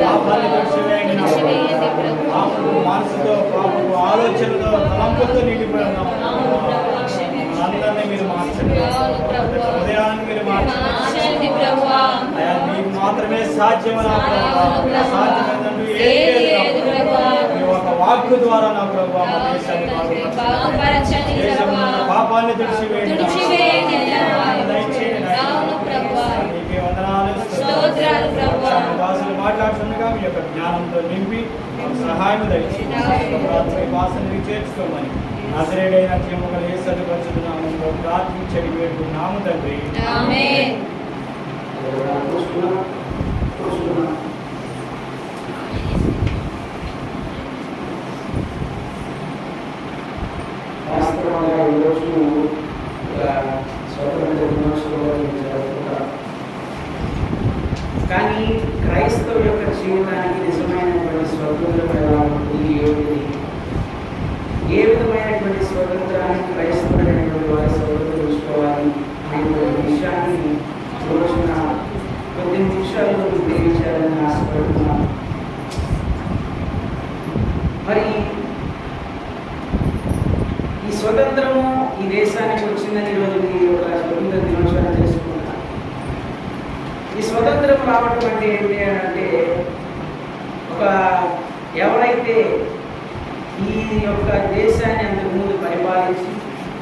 పాపాన్ని తుడిచివేయండి నా పాపపు మనసుతో పాపపు ఆలోచనతో తలంపుతో నిండిపోయి ఉన్నాము. అందరినీ మీరు మార్చండి, హృదయాన్ని మీరు మార్చండి. అయ్యా మీకు మాత్రమే సాధ్యమని సాధ్యమైనట్టు ఏది లేదు. మీ ఒక వాక్కు ద్వారా నా ప్రభు మా దేశాన్ని దేశంలో ఉన్న పాపాన్ని తుడిచివేయండి. నీకే వందనాలు. భాషలు మాట్లాడుతుండగా మీ యొక్క జ్ఞానంతో నింపి సహాయం దయచేసి భాషను చేర్చుకోమని నజరేయుడైన జీవముగల యేసు పరిశుద్ధ నామములో ప్రార్థించి వేడుకున్నాము తండ్రి. ఆమేన్. వాస్తవంగా ఈరోజు స్వతంత్ర దినోత్సవం జరుపుకుంటాం. కానీ క్రైస్తవ యొక్క జీవితానికి నిజమైనటువంటి స్వతంత్రం ఎలా ఉంటుంది, ఏ విధమైనటువంటి స్వతంత్రాన్ని క్రైస్తవులైనటువంటి వారి స్వతంత్రించుకోవాలి అనేటువంటి విషయాన్ని రోజున కొద్ది నిమిషాల్లో తెలియజేయాలని ఆశపడుతున్నాను. మరి ఈ స్వతంత్రము ఈ దేశానికి వచ్చిందని ఈరోజు ఒక స్వతంత్ర దినోత్సవం చేసుకుంటున్నాను. ఈ స్వతంత్రం రావడం అంటే ఏంటి అంటే, ఒక ఎవరైతే ఈ యొక్క దేశాన్ని అంతకుముందు పరిపాలించి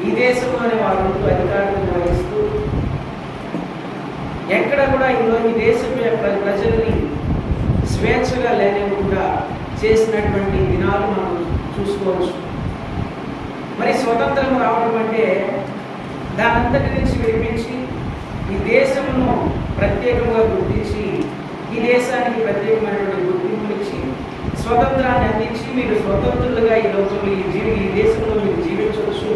ఈ దేశంలోనే వారు అధికారులను వహిస్తూ ఎక్కడ కూడా ఈ దేశం యొక్క ప్రజల్ని స్వేచ్ఛగా లేనివ్వకుండా చేసినటువంటి దినాలు మనం చూసుకోవచ్చు. మరి స్వతంత్రం రావడం అంటే దానంతటి నుంచి విడిపించి ఈ దేశమును ప్రత్యేకంగా గుర్తించి ఈ దేశానికి ప్రత్యేకమైనటువంటి గుర్తింపులు ఇచ్చి స్వతంత్రాన్ని అందించి మీరు స్వతంత్రులుగా ఈ లోకంలో ఈ దేశంలో మీరు జీవించవచ్చు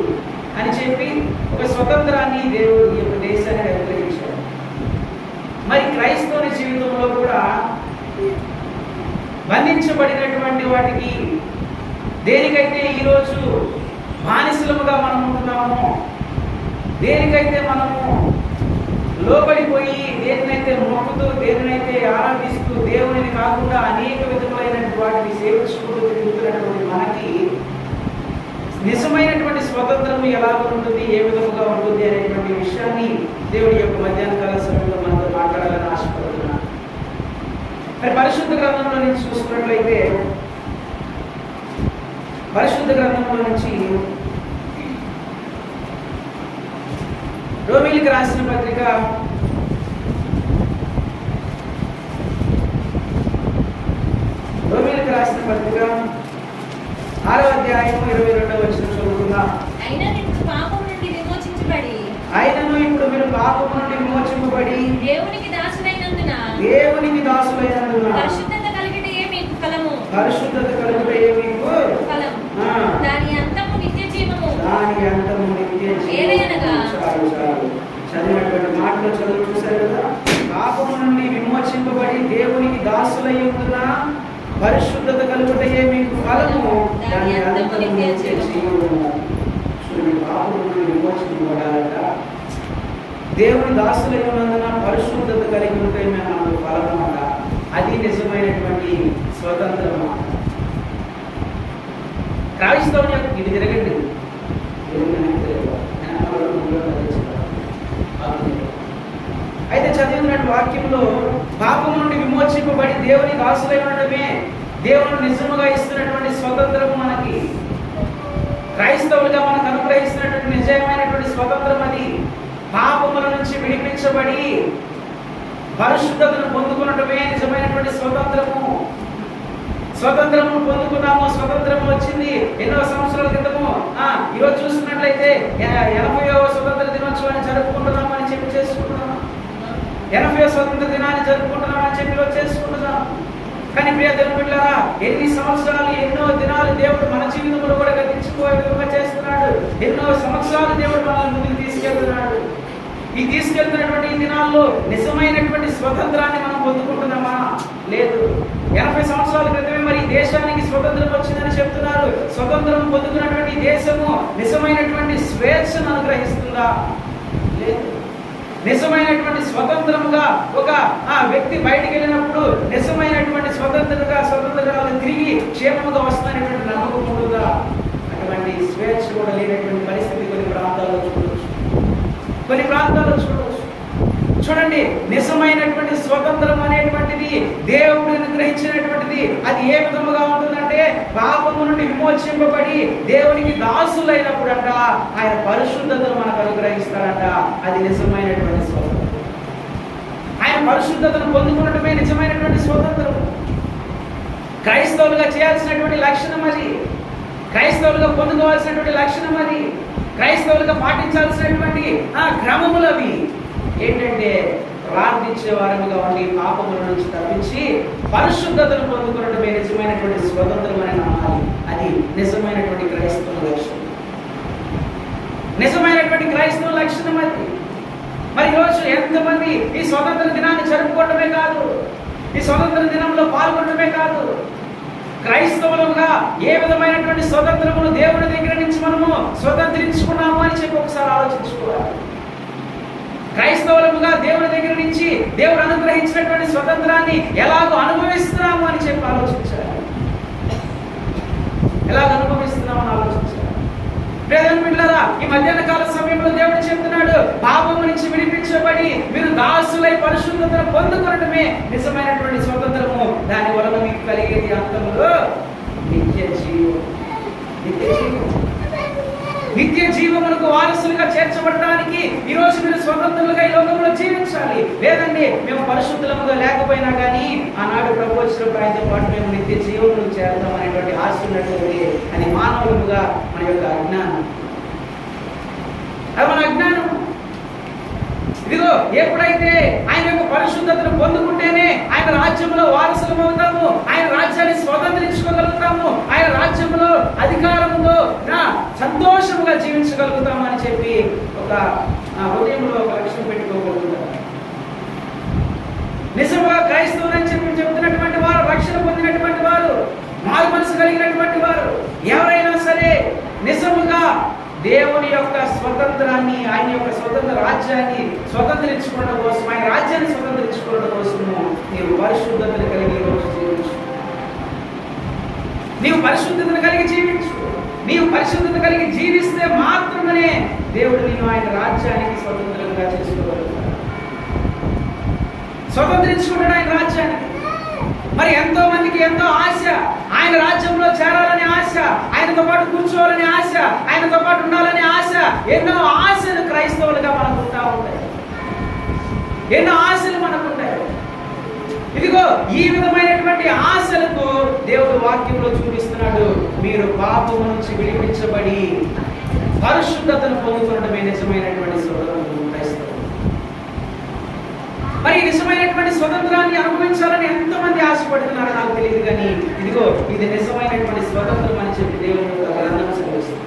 అని చెప్పి ఒక స్వతంత్రాన్ని దేవుడు ఈ యొక్క దేశాన్ని అనుగ్రహించాడు. మరి క్రైస్తవుని జీవితంలో కూడా బంధించబడినటువంటి వాటికి దేనికైతే ఈరోజు బానిసలుగా మనం ఉంటున్నామో, దేనికైతే మనము లోబడిపోయి దేనినైతే మొక్కుతూ దేనినైతే ఆరాధిస్తూ దేవుని కాకుండా అనేక విధములైనటువంటి వాటిని సేవించుకుంటూ తిరుగుతున్నటువంటి మనకి నిజమైనటువంటి స్వతంత్రం ఎలా ఉంటుంది, ఏ విధముగా ఉంటుంది అనేటువంటి విషయాన్ని దేవుడి యొక్క మధ్యాహ్న కాల సమయంలో మనతో మాట్లాడాలని ఆశపడుతున్నాను. మరి పరిశుద్ధ గ్రంథంలో నుంచి చూసుకున్నట్లయితే పరిశుద్ధ గ్రంథంలో నుంచి రోమీయులకు రాసిన పత్రిక 6వ అధ్యాయం 22వ వచనం చదువుకుందాం. అయినను ఇప్పుడు పాపం నుండి విమోచింపబడి దేవునికి దాసులైనందున పరిశుద్ధత కలుగుటయే మీకు ఫలము. దాని అంతము నిత్య జీవము. ఏలయనగా చదివినటువంటి మాటలు చదువు చూశారు కదా. పాపము నుండి విమోచింపబడి దేవునికి దాసులైనందున పరిశుద్ధత కలుగుటయే మీకు ఫలము. దాని అంతము నిత్య జీవము. పాపము నుండి విమోచింపబడాలట, దేవుని దాసులైనందున పరిశుద్ధత కలిగి ఉంటే మనకు ఫలము అట. అది నిజమైనటువంటి స్వతంత్రము. క్రైస్తవుని యొక్క ఇది జరగండి. అయితే చదివినటువంటి వాక్యంలో పాపం నుండి విమోచింపబడి దేవుని దాసులై ఉండడమే దేవుడు నిజముగా ఇస్తున్నటువంటి స్వతంత్రము. మనకి క్రైస్తవులుగా మనకు అనుగ్రహిస్తున్నటువంటి నిజమైనటువంటి స్వతంత్రం అది. పాపముల నుంచి విడిపించబడి పరిశుద్ధతను పొందుకునటమే నిజమైనటువంటి స్వతంత్రము. స్వతంత్రము పొందుకున్నాము, స్వతంత్రము వచ్చింది ఎన్నో సంవత్సరాల క్రితము. ఈరోజు చూస్తున్నట్లయితే 80వ స్వతంత్ర దినోత్సవాన్ని జరుపుకుంటున్నామని చెప్పి చేసుకుంటున్నాము. 80వ స్వతంత్ర దినాన్ని జరుపుకుంటున్నామని చెప్పి ఈరోజు చేసుకుంటున్నాం. కానీ ప్రియ దేవుని బిడ్డలారా, ఎన్ని సంవత్సరాలు ఎన్నో దినాలు దేవుడు మన జీవితంలో కూడా గతించిపోయే విధంగా చేస్తున్నాడు. ఎన్నో సంవత్సరాలు దేవుడు మనల్ని ముందుకు తీసుకెళ్తున్నాడు. ఈ తీసుకెళ్తున్నటువంటి ఈ దినాల్లో నిజమైనటువంటి స్వతంత్రాన్ని మనం పొందుకుంటున్నామా? లేదు. 80 సంవత్సరాల క్రితమే మరి ఈ దేశానికి స్వతంత్రం వచ్చిందని చెప్తున్నారు. స్వతంత్రం పొందుకున్నటువంటి దేశము నిజమైనటువంటి స్వేచ్ఛను అనుగ్రహిస్తుందా? లేదు. నిజమైనటువంటి స్వతంత్రముగా ఒక వ్యక్తి బయటికి వెళ్ళినప్పుడు నిజమైనటువంటి స్వతంత్రాలు తిరిగి క్షేమముగా వస్తున్నటువంటి నమ్మకం ఉంటుందా? అటువంటి స్వేచ్ఛ కూడా లేనటువంటి పరిస్థితి కొన్ని ప్రాంతాల్లో చూడవచ్చు. చూడండి, నిజమైనటువంటి స్వతంత్రం అనేటువంటిది దేవుడు అనుగ్రహించినటువంటిది. అది ఏ విధముగా ఉంటుందంటే, పాపము నుండి విమోచింపబడి దేవునికి దాసులైనప్పుడంట ఆయన పరిశుద్ధతను మనకు అనుగ్రహిస్తాడంట. అది నిజమైనటువంటి స్వతంత్రం. ఆయన పరిశుద్ధతను పొందుకున్నటమే నిజమైనటువంటి స్వతంత్రం. క్రైస్తవులుగా చేయాల్సినటువంటి లక్షణం అది. క్రైస్తవులుగా పొందుకోవాల్సినటువంటి లక్షణం అది. క్రైస్తవులుగా పాటించాల్సినటువంటి క్రమములు అవి ఏంటంటే, ప్రార్థించే వారముగా ఉండి పాపముల నుంచి తప్పించి పరిశుద్ధతను పొందుకున్నటమే నిజమైనటువంటి స్వతంత్రం అని నమ్మాలి. అది నిజమైనటువంటి క్రైస్తవ లక్షణం. నిజమైనటువంటి క్రైస్తవ లక్షణం అది. మరి ఈరోజు ఎంతమంది ఈ స్వతంత్ర దినాన్ని జరుపుకోవటమే కాదు, ఈ స్వతంత్ర దినంలో పాల్గొనడమే కాదు, క్రైస్తవులుగా ఏ విధమైనటువంటి స్వతంత్రమును దేవుని దగ్గర నుంచి మనము స్వతంత్రించుకున్నాము అని చెప్పి ఒకసారి ఆలోచించుకోవాలి. క్రైస్తవులుగా దేవుని దగ్గర నుంచి దేవుడు అనుగ్రహించినటువంటి స్వతంత్రాన్ని ఎలాగో అనుభవిస్తున్నాము అని చెప్పి ఆలోచించాలి. ఎలాగ అనుభవిస్తున్నామని ఆలోచించాలి. ప్రియమైన ఈ మధ్యాహ్న కాల సమయంలో దేవుడు చెప్తున్నాడు, పాపము నుంచి విడిపించబడి మీరు దాసులై పరిశుద్ధతను పొందుకోవడమే నిజమైనటువంటి స్వతంత్రము. దాని వలన మీకు కలిగేది అంతములో నిత్య జీవమునకు వారసులుగా చేర్చబడడానికి ఈరోజు మీరు స్వతంత్రులుగా ఈ లోకంలో జీవించాలి. లేదండి మేము పరిశుద్ధులముగా లేకపోయినా కానీ ఆనాడు ప్రభు వచ్చినప్పుడు ఆయనతో పాటు మేము నిత్య జీవమును చేద్దాం అనేటువంటి ఆశ ఉన్నటువంటి అని మానవులుగా మన యొక్క అజ్ఞానం. అది మన అజ్ఞానం. ఇదిగో ఎప్పుడైతే ఆయన యొక్క పరిశుద్ధతను పొందుకుంటేనే ఆయన రాజ్యంలో వారసులం అవుతాము, ఆయన రాజ్యాన్ని స్వతంత్రించుకోగలుగుతాము, ఆయన రాజ్యంలో అధికారంలో సంతోషముగా జీవించగలుగుతాము అని చెప్పి ఒక హృదయంలో ఒక లక్ష్యం పెట్టుకోగలుగుతారు. నిజంగా క్రైస్తవులు అని చెప్పి చెబుతున్నటువంటి వారు, రక్షణ పొందినటువంటి వారు, మారు మనసు కలిగినటువంటి వారు ఎవరైనా సరే నిజముగా దేవుని యొక్క స్వతంత్రాన్ని, ఆయన యొక్క స్వతంత్ర రాజ్యాన్ని స్వతంత్రించుకోవడం కోసం, ఆయన రాజ్యాన్ని స్వతంత్రించుకోవడం కోసము నీవు పరిశుద్ధతను కలిగి జీవించు. నీవు పరిశుద్ధతను కలిగి జీవించు. నీవు పరిశుద్ధత కలిగి జీవిస్తే మాత్రమే దేవుడు నేను ఆయన రాజ్యానికి స్వతంత్రంగా చేసుకోగలుగుతాడు. స్వతంత్రించుకుంటాడు ఆయన రాజ్యానికి. మరి ఎంతో మందికి ఎంతో ఆశ, ఆయన రాజ్యంలో చేరాలని ఆశ, ఆయనతో పాటు కూర్చోవాలని ఆశ, ఆయనతో పాటు ఉండాలని ఆశ. ఎన్నో ఆశలు క్రైస్తవులుగా మనకు ఉంటా ఉంటాయి. ఎన్నో ఆశలు మనకు ఉంటాయి. ఇదిగో ఈ విధమైనటువంటి ఆశలకు దేవుడు వాక్యంలో చూపిస్తున్నాడు. మీరు పాపము నుంచి విడిపించబడి పరిశుద్ధతను పొందుకోవడమే నిజమైనటువంటి స్వతంత్రం క్రైస్తవులు. మరి నిజమైనటువంటి స్వతంత్రాన్ని అనుభవించాలని ఎంతమంది ఆశపడుతున్నారో నాకు తెలియదు, కానీ ఇదిగో ఇది నిజమైనటువంటి స్వతంత్రం అని చెప్పి దేవుని గ్రంథం సెలవిస్తుంది.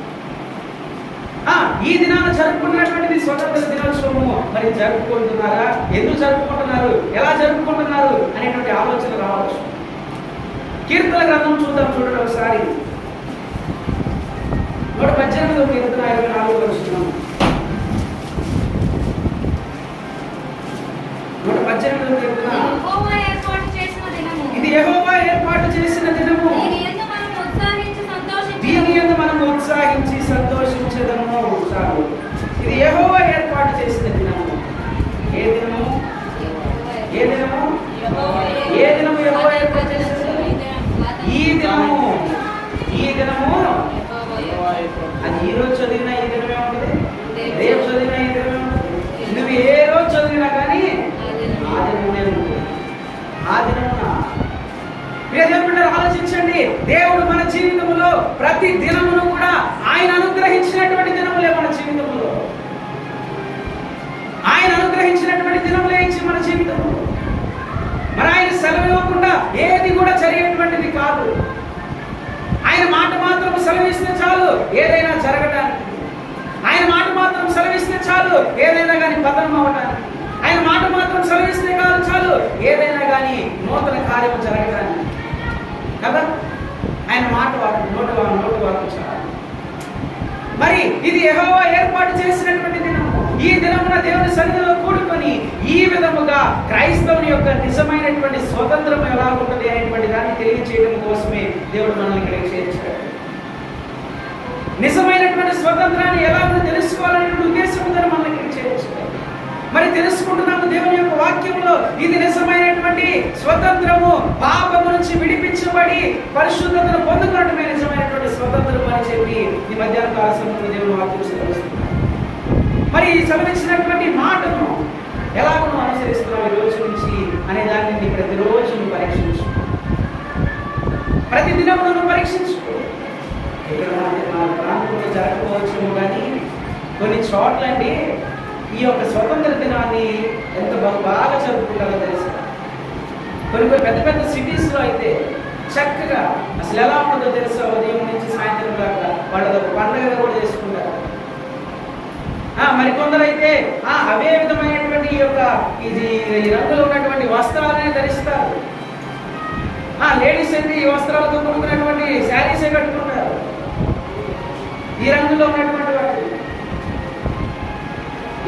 ఈ దినాన్ని జరుపుకున్నటువంటిది స్వతంత్ర దినోత్సవము. మరి జరుపుకుంటున్నారా? ఎందుకు జరుపుకుంటున్నారు? ఎలా జరుపుకుంటున్నారు అనేటువంటి ఆలోచన రావచ్చు. కీర్తన గ్రంథం చూడండి ఒకసారి. 118వ కీర్తన 24వ వచనం. 118వ కీర్తన. ఇది యెహోవా ఏర్పాటు చేసిన దినము, దీని యందు మనం ఉత్సాహించి సంతోషించెదము. చాలు. ఇది యెహోవా ఏర్పాటు చేసిన దినము. ఏ దినము? ఏ దినము? ఏ దినము యెహోవా ఏర్పాటు చేసిన? ఈ దినము. ఈ దినము అది ఈ రోజు చదివినా ఈ దినమే ఉంటుంది, రేపు చదివినా ఈ దినమే ఉంటుంది. నువ్వు ఏ రోజు చదివినా కానీ ఆ దినమే ఉంటుంది. ఆ దినమున ఆలోచించండి. దేవుడు మన జీవితంలో ప్రతి దినమును కూడా ఆయన అనుగ్రహించినటువంటి దినములే మన జీవితంలో. ఆయన అనుగ్రహించినటువంటి దినములే ఇచ్చి మన జీవితంలో. మరి ఆయన సెలవు ఇవ్వకుండా ఏది కూడా జరిగేటువంటిది కాదు. ఆయన మాట మాత్రం సెలవిస్తే చాలు ఏదైనా జరగడానికి. ఆయన మాట మాత్రం సెలవిస్తే చాలు ఏదైనా కానీ పతనం అవ్వడానికి. ఆయన మాట మాత్రం సెలవిస్తే చాలు ఏదైనా కానీ నూతన కార్యం జరగడానికి కదా. ఆయన మాట నోటు వాకు చాలు. మరి ఇది యెహోవా ఏర్పాటు చేసినటువంటి దినము. ఈ దినమున దేవుని సన్నిధిలో కూడుకొని తెలుసుకొని ఈ విధముగా క్రైస్తవుని యొక్క నిజమైనటువంటి స్వతంత్రం ఎలా ఉంటుంది అనేటువంటి దాన్ని తెలియజేయడం కోసమే దేవుడు మనల్ని ఇక్కడికి చేర్చాడు. నిజమైనటువంటి స్వతంత్రాన్ని ఎలా తెలుసుకోవాలనేటువంటి ఉద్దేశంతో మనల్ని ఇక్కడికి చేర్చాడు. మరి తెలుసుకుంటున్నాము దేవుని యొక్క వాక్యంలో ఇది నిజమైనటువంటి స్వతంత్రము, పాపము నుంచి విడిపించబడి పరిశుద్ధతను పొందుకోవడమే నిజమైనటువంటి స్వతంత్రం అని చెప్పి ఈ మధ్యాహ్న కాల సమయంలో దేవుని వాక్యం సెలవిస్తుంది. మరి ఈ సెలవిచ్చినటువంటి మాటను ఎలాగ నువ్వు అనుసరిస్తున్నావు ఈ రోజు నుంచి అనే దాన్ని ప్రతిరోజు నువ్వు పరీక్షించు, ప్రతిదినం నువ్వు పరీక్షించుకో. ఇక్కడ మన ప్రాంతంలో జరగకపోవచ్చేమో కానీ కొన్ని చోట్ల అండి ఈ యొక్క స్వతంత్ర దినాన్ని ఎంత బాగా జరుపుకుంటారో తెలుసు. కొన్ని పెద్ద పెద్ద సిటీస్లో అయితే చక్కగా అసలు ఎలా ఉంటుందో తెలుసా, ఉదయం నుంచి సాయంత్రం దాకా వాళ్ళ పండుగగా కూడా చేసుకుంటారు. మరికొందరైతే అవే విధమైనటువంటి ఈ యొక్క ఈ రంగులో ఉన్నటువంటి వస్త్రాలనే ధరిస్తారు. లేడీస్ అయితే ఈ వస్త్రాలతో కూడుకున్నటువంటి శారీసే కట్టుకుంటారు, ఈ రంగులో ఉన్నటువంటి వాటి.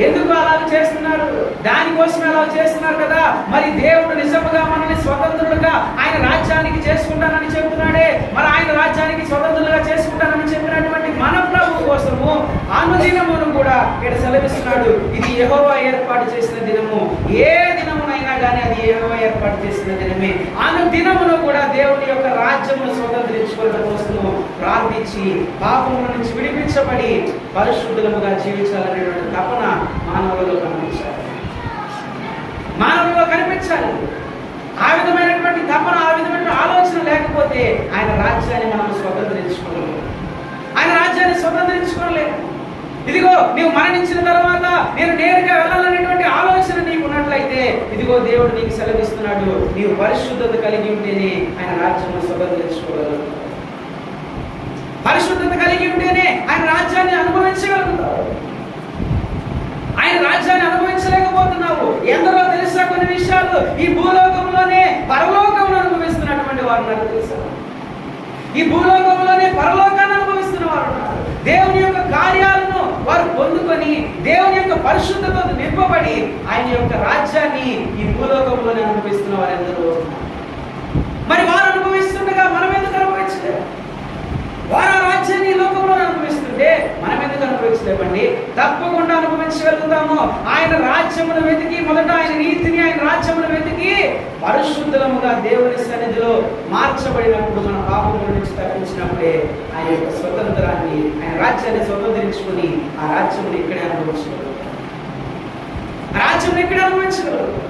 ఎందుకు అలా చేస్తున్నారు? దానికోసం అలా చేస్తున్నారు కదా. మరి దేవుడు నిజముగా మనల్ని స్వతంత్రులుగా ఆయన రాజ్యానికి చేసుకుంటానని చెప్తున్నాడే, మరి ఆయన రాజ్యానికి స్వతంత్రులుగా చేసుకుంటానని చెప్పినటువంటి మన ప్రభు కోసము అనుదినమును కూడా ఇక్కడ సెలవిస్తున్నాడు. ఇది యెహోవా ఏర్పాటు చేసిన దినము. ఏ దినమునైనా కానీ అది యెహోవా ఏర్పాటు చేసిన దినమే. అనుదినమును కూడా దేవుని యొక్క రాజ్యమును స్వతంత్రించుకోవడం కోసము ప్రార్థించి పాపముల నుంచి విడిపించబడి పరిశుద్ధులుగా జీవించాలనేటువంటి తపన మానవులలో కనిపించాలి. ఆ విధమైనటువంటి తపన, ఆ విధమైన ఆలోచన లేకపోతే ఆయన రాజ్యాన్ని మనం స్వతంత్రించుకోలేము. ఆయన రాజ్యాన్ని స్వతంత్రించుకోలేము. ఇదిగో నీవు మరణించిన తర్వాత నేను నేరుగా వెళ్ళాలనేటువంటి ఆలోచన నీకు ఉన్నట్లయితే ఇదిగో దేవుడు నీకు సెలవిస్తున్నాడు, నీవు పరిశుద్ధత కలిగి ఉంటేనే ఆయన రాజ్యాన్ని స్వతంత్రించుకోగలరు. పరిశుద్ధత కలిగి ఉంటేనే ఆయన రాజ్యాన్ని అనుభవించగలుగుతావు. ఆయన రాజ్యాన్ని అనుభవించలేకపోతున్నావు. ఎందరో తెలుసా కొన్ని విషయాలు ఈ భూలోకంలోనే పరలోకంలో అనుభవిస్తున్నటువంటి వారు నాకు తెలుసా. ఈ భూలోకంలోనే పరలోకాన్ని అనుభవిస్తున్న వారు ఉన్నారు. దేవుని యొక్క కార్యాలను వారు పొందుకొని దేవుని యొక్క పరిశుద్ధతతో నింపబడి ఆయన యొక్క రాజ్యాన్ని ఈ భూలోకంలోనే అనుభవిస్తున్న వారు ఎందరో. మరి వారు అనుభవిస్తుండగా మనం ఎందుకు అనుభవించలేము? వారు ఆ రాజ్యాన్ని లోకంలో అనుభవిస్తుంటే మనం ఎందుకు అనుభవించలేమండి? తప్పకుండా అనుభవించగలుగుతాము. ఆయన రాజ్యమును వెతికి, మొదట ఆయన నీతిని, ఆయన రాజ్యమును వెతికి పరిశుద్ధముగా దేవుని సన్నిధిలో మార్చబడినప్పుడు, మన పాపముల నుంచి తప్పించినప్పుడే ఆయన యొక్క స్వతంత్రాన్ని, ఆయన రాజ్యాన్ని స్వతంత్రించుకొని ఆ రాజ్యమును ఇక్కడే అనుభవించగలుగుతాం. ఆ రాజ్యమును ఇక్కడే అనుభవించగలుగుతాం.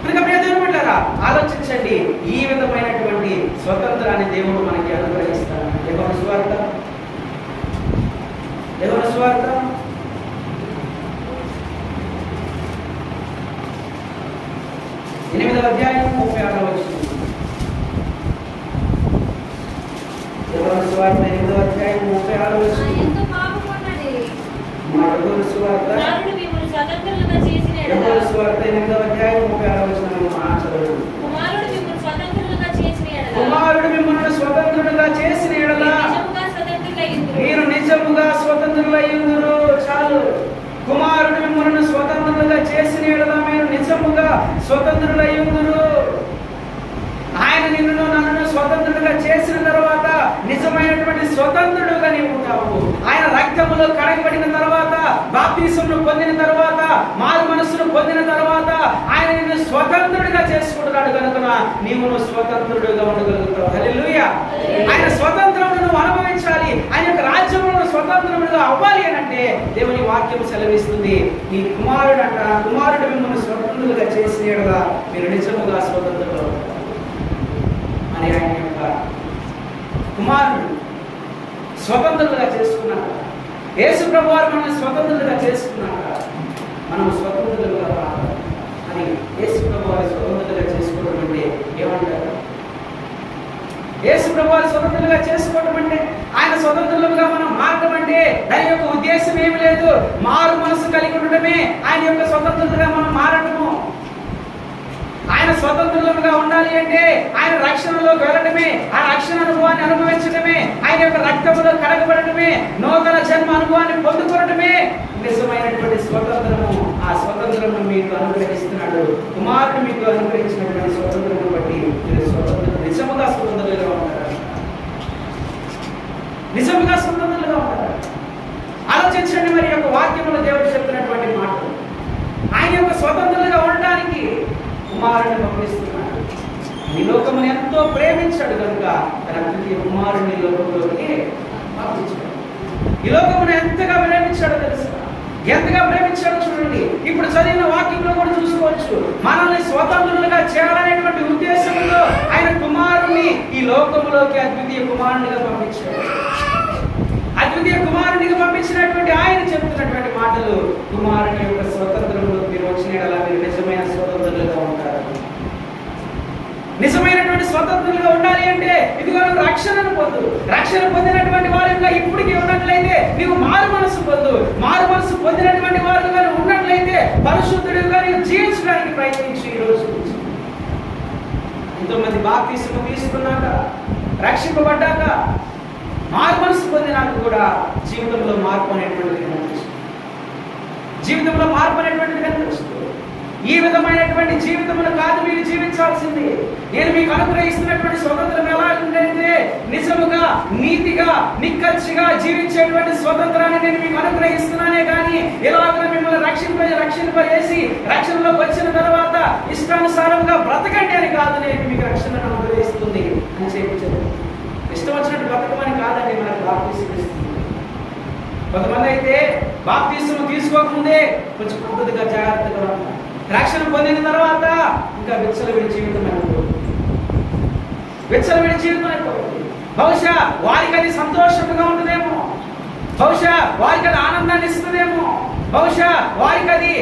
కనుక దేవుని బిడ్డలారా ఆలోచించండి, ఈ విధమైనటువంటి స్వతంత్రాన్ని దేవుడు మనకి అనుగ్రహిస్తాడు. యోహాను సువార్త 8వ అధ్యాయం 36వ వచనం. యోహాను సువార్త 8వ అధ్యాయం 36వ వచనం. యోహాను సువార్త 8వ అధ్యాయం 36వ వచనం చదవండి. కుమారుడు మిమ్మల్ని స్వతంత్రులుగా చేసిన యెడల మీరు నిజముగా స్వతంత్రులయ్యుందురు. చాలు. కుమారుడు మిమ్మల్ని స్వతంత్రులుగా చేసిన యెడల మీరు నిజముగా స్వతంత్రులయ్యుందురు. ఆయన నిన్ను నన్ను స్వతంత్రులుగా చేసిన తర్వాత నిజమైనటువంటి స్వతంత్రుడుగా నీవు ఉంటావు. ఆయన రక్తములో కడగబడిన తర్వాత, బాప్తిసమును పొందిన తర్వాత, మారు మనస్సును పొందిన తర్వాత ఆయన నిన్ను స్వతంత్రుడిగా చేసుకుంటున్నాడు. కనుక నీవు స్వతంత్రుడుగా ఉండగలుగుతావు. హల్లెలూయా. ఆయన స్వతంత్రమును నువ్వు అనుభవించాలి. ఆయన యొక్క రాజ్యమును స్వతంత్రముగా అవ్వాలి అని అంటే దేవుని వాక్యం సెలవిస్తుంది, నీ కుమారుడు మిమ్మల్ని స్వతంత్రులుగా చేసిన యెడల మీరు నిజముగా స్వతంత్రులు అని ఆయన యొక్క కుమారుడు స్వతంత్రులుగా చేసుకున్నాక, యేసు ప్రభు వారు మనల్ని స్వతంత్రులుగా చేసుకున్నాక మనం స్వతంత్రులుగా అని యేసు ప్రభు వారి స్వతంత్రులుగా చేసుకోవడం అంటే ఏమంటారు? యేసు ప్రభు వారి స్వతంత్రులుగా చేసుకోవడం అంటే, ఆయన స్వతంత్రులుగా మనం మారడం అంటే దాని యొక్క ఉద్దేశం ఏమి లేదు. మారు మనసు కలిగి ఉండడమే ఆయన యొక్క స్వతంత్రులుగా మనం మారడము. ఆయన స్వతంత్రులుగా ఉండాలి అంటే ఆయన రక్షణలోకి వెళ్ళడమే, ఆ రక్షణ అనుభవాన్ని అనుభవించడమే, ఆయన యొక్క యొక్క రక్తములో కడగబడటమే, నూతన జన్మ అనుభవాన్ని పొందుకోవడమే నిజమైనటువంటి స్వతంత్రము. ఆ స్వతంత్రము మీకు అనుగ్రహిస్తున్నాడు. కుమారుడు మీకు అనుగ్రహించినటువంటి స్వతంత్రము బట్టి మీరు నిజముగా స్వతంత్రులుగా ఉంటారు. నిజముగా స్వతంత్రులుగా ఉంటారు. ఆలోచించండి, మరి యొక్క వాక్యములో దేవుడు చెప్తున్నటువంటి మాటలు. ఆయన యొక్క స్వతంత్రులుగా ఉండడానికి కుమారుడిని పంపిస్తున్నాడు. ఈ లోకమును ఎంతో ప్రేమించాడు కనుక తన ద్వితీయ కుమారుడిని లోకంలోకి పంపించాడు. ఈ లోకమును ఎంతగా ప్రేమించాడో తెలుసా? ఎంతగా ప్రేమించాడో చూడండి. ఇప్పుడు చదివిన వాక్యంలో కూడా చూసుకోవచ్చు. మనల్ని స్వతంత్రులుగా చేయాలనేటువంటి ఉద్దేశంతో ఆయన కుమారుడిని ఈ లోకంలోకి అద్వితీయ కుమారునిగా పంపించాడు. అద్వితీయ కుమారునిగా పంపించినటువంటి ఆయన చెప్తున్నటువంటి మాటలు, కుమారుని యొక్క స్వతంత్రంలో మీరు వచ్చినలా మీరు నిజమైన స్వతంత్రులుగా ఉంటారు. నిజమైనటువంటి స్వతంత్రులుగా ఉండాలి అంటే ఇదిగో నువ్వు రక్షణను పొందు. రక్షణ పొందినటువంటి వారుగా ఇప్పటికీ ఉన్నట్లయితే నీవు మారు మనసు పొందు. మారు మనసు పొందినటువంటి వారుగా ఉన్నట్లయితే పరిశుద్ధుడిగా నీవు జీవించడానికి ప్రయత్నించి ఈ రోజు ఎంతోమంది బాప్తిస్మం తీసుకున్నాక, రక్షింపబడ్డాక, మారు మనసు పొందినాక కూడా జీవితంలో మార్పు అనేటువంటిది కనిపిస్తుంది. జీవితంలో మార్పు అనేటువంటిది కనిపిస్తుంది. ఈ విధమైనటువంటి జీవితమును కాదు మీరు జీవించాల్సింది. నేను మీకు అనుగ్రహిస్తున్నటువంటి స్వతంత్రం ఎలా ఉందంటే నిజముగా, నీతిగా, నిక్కచ్చిగా జీవించేటువంటి స్వతంత్రాన్ని నేను మీకు అనుగ్రహిస్తున్నానే కానీ ఎలాగ మిమ్మల్ని రక్షింపజేసి రక్షణలోకి వచ్చిన తర్వాత ఇష్టానుసారంగా బ్రతకండి అని కాదు నేను మీకు రక్షణను అనుగ్రహిస్తుంది అని చెప్పి ఇష్టం వచ్చినట్టు బ్రతకమని కాదండి మనకు బాప్తిస్మం ఇస్తుంది. కొంతమంది అయితే బాప్తిస్మం తీసుకోకముందే కొంచెం పద్ధతిగా జాగ్రత్తగా ఉంటారు. రక్షణ పొందిన తర్వాత ఇంకా విచ్చలవిడి జీవితం అయిపోతుంది. విచ్చలవిడి జీవితం అయిపోతుంది. బహుశా వారికి అది సంతోషంగా ఉంటుందేమో, బహుశా వారికి అది ఆనందాన్ని ఇస్తుందేమో, బహుశా వారికి అది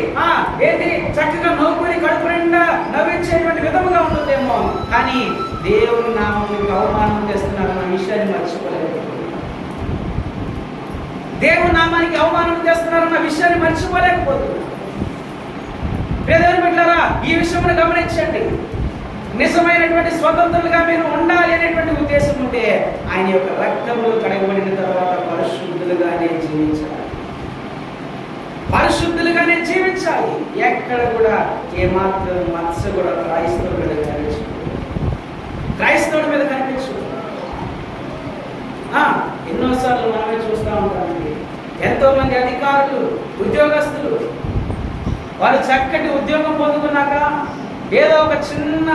ఏంటి చక్కగా నవ్వుకుని కడుపు నిండా నవ్వించేటువంటి విధముగా ఉంటుందేమో. కానీ దేవుని నామమునికి అవమానం చేస్తున్నారన్న విషయాన్ని మర్చిపోలేదు. దేవుని నామానికి అవమానం చేస్తున్నారన్న విషయాన్ని మర్చిపోలేకపోతున్నారు. దేవుని బిడ్డలారా, ఈ విషయంలో గమనించండి. నిజమైనటువంటి స్వతంత్రులుగా మీరు ఉండాలి అనేటువంటి ఉద్దేశం ఉంటే ఆయన యొక్క రక్తంలో కడగబడిన తర్వాత పరిశుద్ధులుగానే జీవించాలి. పరిశుద్ధులుగానే జీవించాలి. ఎక్కడ కూడా ఏమాత్రం మత్స కూడా క్రైస్తవుడి మీద కనిపించదు. క్రైస్తవుడి మీద కనిపించదు. ఎన్నోసార్లు మనమే చూస్తూ ఉంటామండి. ఎంతో మంది అధికారులు, ఉద్యోగస్తులు వారు చక్కటి ఉద్యోగం పొందుకున్నాక ఏదో ఒక చిన్న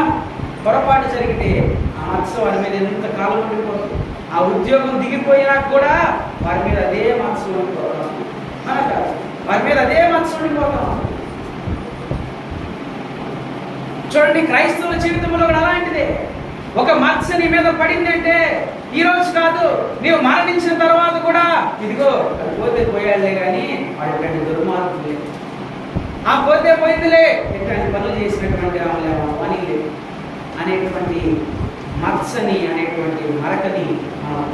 పొరపాటు జరిగితే ఆ మత్స వారి మీద ఎంత కాలం ఉండిపోతుంది. ఆ ఉద్యోగం దిగిపోయినా కూడా వారి మీద అదే మత్స ఉండిపోతాం. వారి మీద అదే మత్స ఉండిపోతాం. చూడండి, క్రైస్తవుల జీవితంలో కూడా అలాంటిదే. ఒక మత్స నీ మీద పడింది అంటే ఈ రోజు కాదు, నీవు మరణించిన తర్వాత కూడా ఇదిగో పోతే పోయాలే కానీ వాడి దుర్మార్గులే, ఆ పోతే పోయిందిలే, ఇట్లాంటి పనులు చేసినటువంటి పని లేదు అనేటువంటి మత్సని అనేటువంటి మరకని మనం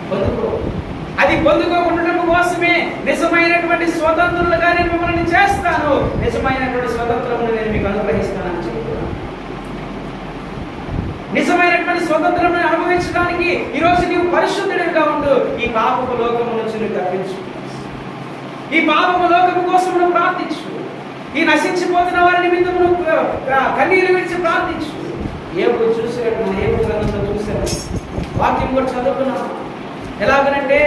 పొందుకో. అది పొందుకోకుండా కోసమే నిజమైనటువంటి స్వతంత్రులుగా నేను మిమ్మల్ని చేస్తాను, నిజమైనటువంటి స్వతంత్రమును నేను మీకు అనుగ్రహిస్తానని చెప్తున్నాను. నిజమైనటువంటి స్వతంత్రమును అనుభవించడానికి ఈరోజు నీవు పరిశుద్ధుడిగా ఉండు. ఈ పాపపు లోకము నుంచి నువ్వు తప్పించు. ఈ పాపము లోకము కోసం నువ్వు ప్రార్థించు. ఈ నశించిపోతున్న వారి నిమిత్తం నువ్వు కన్నీరు విడిచి ప్రార్థించు. ఏబు చూసాడు, మన ఏబు గ్రంథంలో చూశాను, వాక్యం కూడా చదువుకున్నాం. ఎలాగనంటే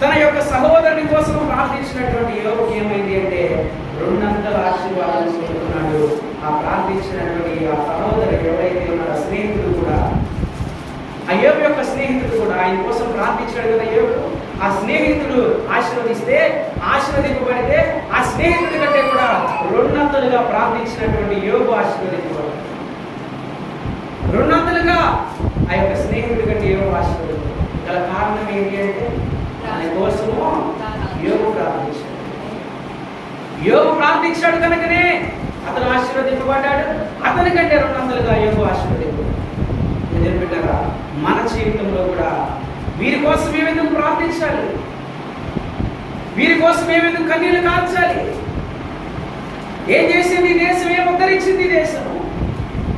తన యొక్క సహోదరుని కోసం ప్రార్థించినటువంటి యోగుకి ఏమైంది అంటే రెండంతల ఆశీర్వాదాలు పొందుతున్నాడు. ఆ ప్రార్థించినటువంటి ఆ సహోదరు ఎవరైతే ఉన్నారో స్నేహితుడు కూడా, ఆ యోగు యొక్క స్నేహితుడు కూడా ఆయన కోసం ప్రార్థించాడు కదా యోగు. ఆ స్నేహితుడు ఆశీర్వదింపబడితే ఆ స్నేహితుడి కంటే కూడా రెండంతలుగా ప్రార్థించినటువంటి యోగు ఆశీర్వదింపబడు. రెండంతలుగా ఆ యొక్క స్నేహితుడి కంటే యోగు ఆశీర్వదింపబడు. గల కారణం ఏంటి అంటే ఆయన కోసము యోగు ప్రార్థించాడు. యోగు ప్రార్థించాడు కనుకనే అతను ఆశీర్వదింపబడ్డాడు. అతని కంటే రెండంతలుగా యోగు ఆశీర్వదింపబడ్డాడు. బిడ్డగా మన జీవితంలో కూడా వీరి కోసం ఏమేందుకు ప్రార్థించాలి, వీరి కోసం ఏమేందుకు కన్నీళ్లు కార్చాలి. ఏం చేసింది ఈ దేశం, ఏం ఉద్ధరించింది ఈ దేశం,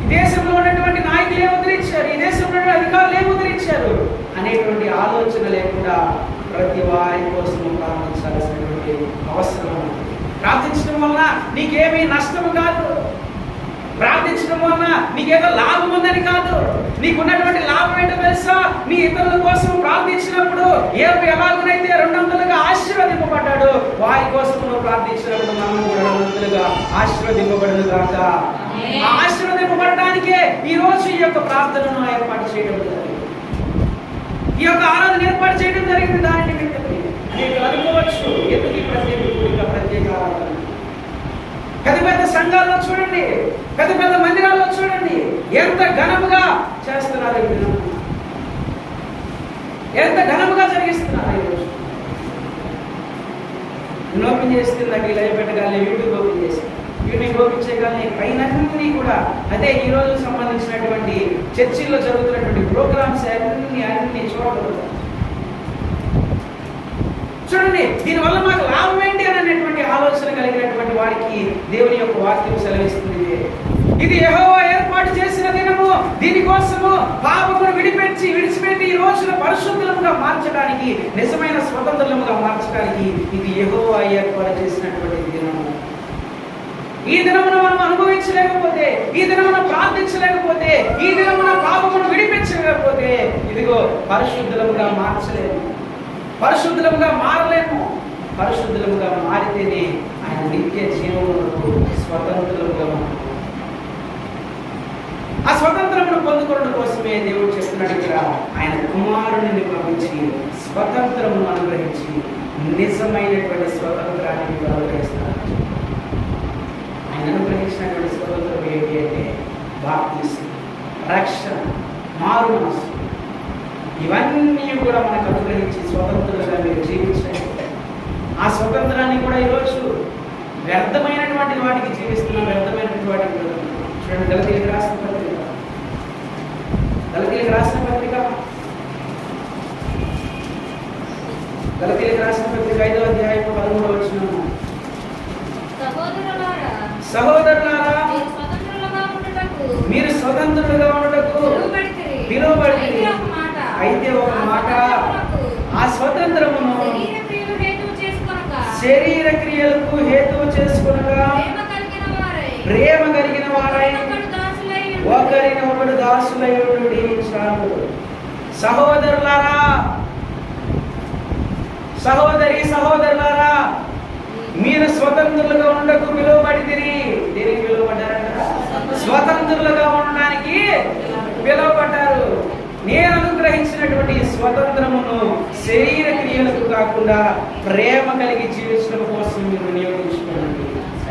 ఈ దేశంలో ఉన్నటువంటి నాయకులు ఏం ఉద్ధరించారు, ఈ దేశంలో అధికారులు ఏం ఉద్ధరించారు అనేటువంటి ఆలోచన ఆలోచన లేకుండా ప్రతి వారి కోసం ప్రార్థించాల్సినటువంటి అవసరం ఉంది. ప్రార్థించడం వలన నీకేమీ నష్టము కాదు, ప్రార్థించడం వలన నీకేదో లాభం ఉందని కాదు. నీకున్నటువంటి లాభం ఏంటో తెలుసా? నీ ఇతరుల కోసం ప్రార్థించినప్పుడు ఎలాగునైతే 200గా ఆశీర్వదింపబడ్డాడు, వారి కోసం నువ్వు ప్రార్థించినప్పుడు మనం కూడా 200గా ఆశీర్వదింపబడును గాక. ఆ ఆశీర్వదింపబడడానికే ఈ రోజు ఈ యొక్క ప్రార్థనను ఏర్పాటు చేయడం జరిగింది, ఈ యొక్క ఆరాధన ఏర్పాటు చేయడం జరిగింది. దాని నిమిత్తమే అనేక అనుకోవచ్చు, ఎందుకు ఈ ప్రత్యేక కూడిక, ప్రత్యేక ఆరాధన? పెద్ద పెద్ద సంఘాల్లో చూడండి, పెద్ద పెద్ద మందిరాల్లో చూడండి, ఎంత ఘనముగా చేస్తున్నారు, ఎంత ఘనముగా జరిగిస్తున్నారు. ఈరోజు ఓపెన్ చేస్తే నాకు లైవ్ పెట్టగానే యూట్యూబ్ ఓపెన్ చేసి యూట్యూబ్ ఓపెన్ చేయగానే పైనన్నీ కూడా అదే ఈ రోజు సంబంధించినటువంటి చర్చిల్లో జరుగుతున్నటువంటి ప్రోగ్రామ్స్ అన్ని చూడగలుగుతాం. చూడండి, దీనివల్ల మాకు లాభం ఏంటి అని అనేటువంటి ఆలోచన కలిగినటువంటి వారికి దేవుని యొక్క వాక్యం సెలవిస్తుంది. ఇది యెహోవా ఏర్పాటు చేసిన దినము, దీనికోసము పాపమును విడిచిపెట్టి ఈ రోజున పరిశుద్ధులుగా మార్చడానికి, నిజమైన స్వతంత్రులుగా మార్చడానికి ఇది యెహోవా ఏర్పాటు చేసినటువంటి దినము. ఈ దినమున మనం అనుభవించలేకపోతే, ఈ దినమున ప్రార్థించలేకపోతే, ఈ దినమున పాపమును విడిపించలేకపోతే ఇదిగో పరిశుద్ధులుగా మార్చలేము, పరిశుద్ధులుగా మారలేము. పరిశుద్ధులుగా మారితేనే ఆయన నిత్య జీవములకు స్వతంత్రులుగా ఉంటాం. ఆ స్వతంత్రమును పొందుకోవడం కోసమే దేవుడు చెప్తున్నాడు ఇక్కడ, ఆయన కుమారుడిని పంపించి స్వతంత్రమును అనుగ్రహించి నిజమైనటువంటి స్వతంత్రాన్ని అనుగ్రహిస్తాడు. ఆయన అనుగ్రహించినటువంటి స్వతంత్రం ఏంటి అంటే బాప్తిసం, రక్షణ, మారు మనసు, ఇవన్నీ కూడా మనకు అనుగ్రహించి స్వతంత్రంగా మీరు జీవించండి. ఆ స్వతంత్రాన్ని కూడా ఈరోజు వ్యర్థమైనటువంటి వాటికి జీవిస్తున్నాం, వ్యర్థమైనటువంటి వాటికి చూడండి. గలతీయులకు రాసిన పత్రిక, గలతీయులకు రాసిన పత్రిక 5వ అధ్యాయం 13వ వచనం, సహోదరులారా మీరు స్వతంత్రులుగా ఉండుటకు పిలువబడితిరి. అయితే ఒక మాట, ఆ స్వతంత్రమును శరీర క్రియలకు హేతువు చేసుకొనగా ప్రేమ కలిగిన వారై ఒకరినొకడు దాసులై ఉండుడి చాలు. సహోదరులారా, సహోదరులారా, మీరు స్వతంత్రులుగా ఉండకు పిలువబడితిరి. దేనికి పిలువబడ్డారంట? స్వతంత్రులుగా ఉండడానికి పిలువబడ్డారు. నేను అనుగ్రహించినటువంటి స్వతంత్రమును శరీర క్రియలకు కాకుండా ప్రేమ కలిగి జీవించడం కోసం మీరు వినియోగించుకోండి.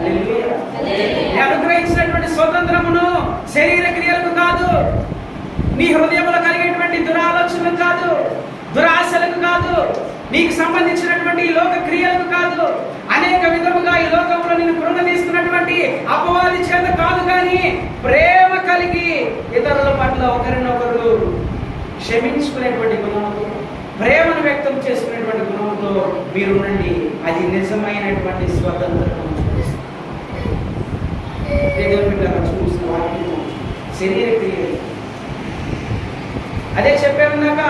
నేను అనుగ్రహించినటువంటి స్వతంత్రమును శరీర క్రియలకు కాదు, నీ హృదయంలో కలిగేటువంటి దురాలోచనలకు కాదు, దురాశలకు కాదు, నీకు సంబంధించినటువంటి ఈ లోక క్రియలకు కాదు, అనేక విధముగా ఈ లోకంలో నేను కృంగదీస్తున్నటువంటి అపవాది చేత కాదు, కానీ ప్రేమ కలిగి ఇతరుల పట్ల ఒకరినొకరు క్షమించుకునేటువంటి గుణంతో, ప్రేమను వ్యక్తం చేసుకునేటువంటి గుణంతో మీరు ఉండండి. అది నిజమైనటువంటి స్వతంత్రం. చూసిన వాక్యం శరీర క్రియలు అదే చెప్పామన్నాక,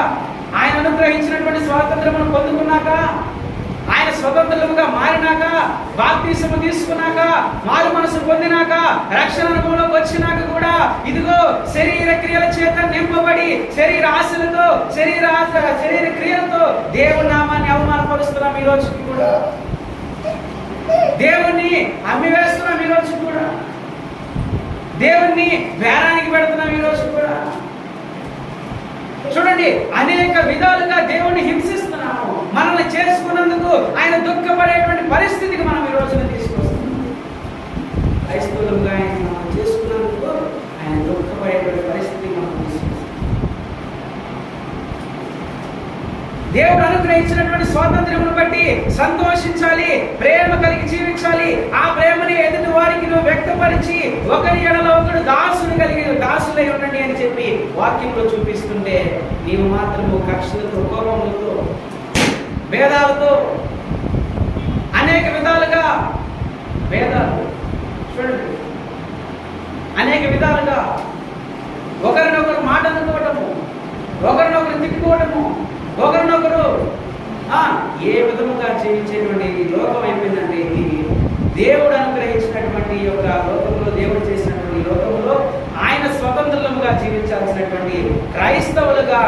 ఆయన అనుగ్రహించినటువంటి స్వాతంత్రమును పొందుకున్నాక, ఆయన స్వతంత్రులుగా మారినాక, బాప్తిసము తీసుకున్నాక, మారు మనసు పొందినాక, రక్షణ అనుభవంలోకి వచ్చినాక కూడా ఇదిగో శరీర క్రియల చేత నింపబడి శరీర ఆశలతో, శరీర క్రియలతో దేవుని నామాన్ని అవమానపరుస్తున్నాం. ఈ రోజు కూడా దేవుణ్ణి అమ్మివేస్తున్నాం. ఈ రోజు కూడా దేవుణ్ణి వేరానికి పెడుతున్నాం. ఈ రోజు కూడా చూడండి, అనేక విధాలుగా దేవుణ్ణి హింసిస్తున్నాము. మనల్ని చేసుకున్నందుకు ఆయన దుఃఖపడేటువంటి పరిస్థితికి మనం ఈ రోజున తీసుకొస్తున్నాం. క్రైస్తవులుగా ఆయన మనం చేసుకున్నందుకు ఆయన దుఃఖపడేటువంటి పరిస్థితికి మనం తీసుకొస్తున్నాం. దేవుడు అనుగ్రహించినటువంటి స్వాతంత్ర్యమును బట్టి సంతోషించాలి, ప్రేమ కలిగి జీవించాలి. ఆ ప్రేమని ఎదుటి వారికి నువ్వు వ్యక్తపరిచి ఒకరి ఎడలో ఒకడు దాసులై ఉండండి అని చెప్పి వాక్యంలో చూపిస్తుంటే, నీవు మాత్రము కక్షలతో, కోపములతో, భేదాలతో, అనేక విధాలుగా భేదాలు చూడండి, అనేక విధాలుగా ఒకరినొకరు మాట అనుకోవటము, ఒకరినొకరు తిట్టుకోవటము, ఒకరినొకరు ఏ విధముగా జీవించేటువంటి ఈ లోకం అయిపోయిందండి. ఇది దేవుడు అనుగ్రహించినటువంటి ఈ యొక్క లోకంలో, దేవుడు చేసినటువంటి లోకంలో ఆయన స్వతంత్రులుగా జీవించాల్సినటువంటి క్రైస్తవులుగా,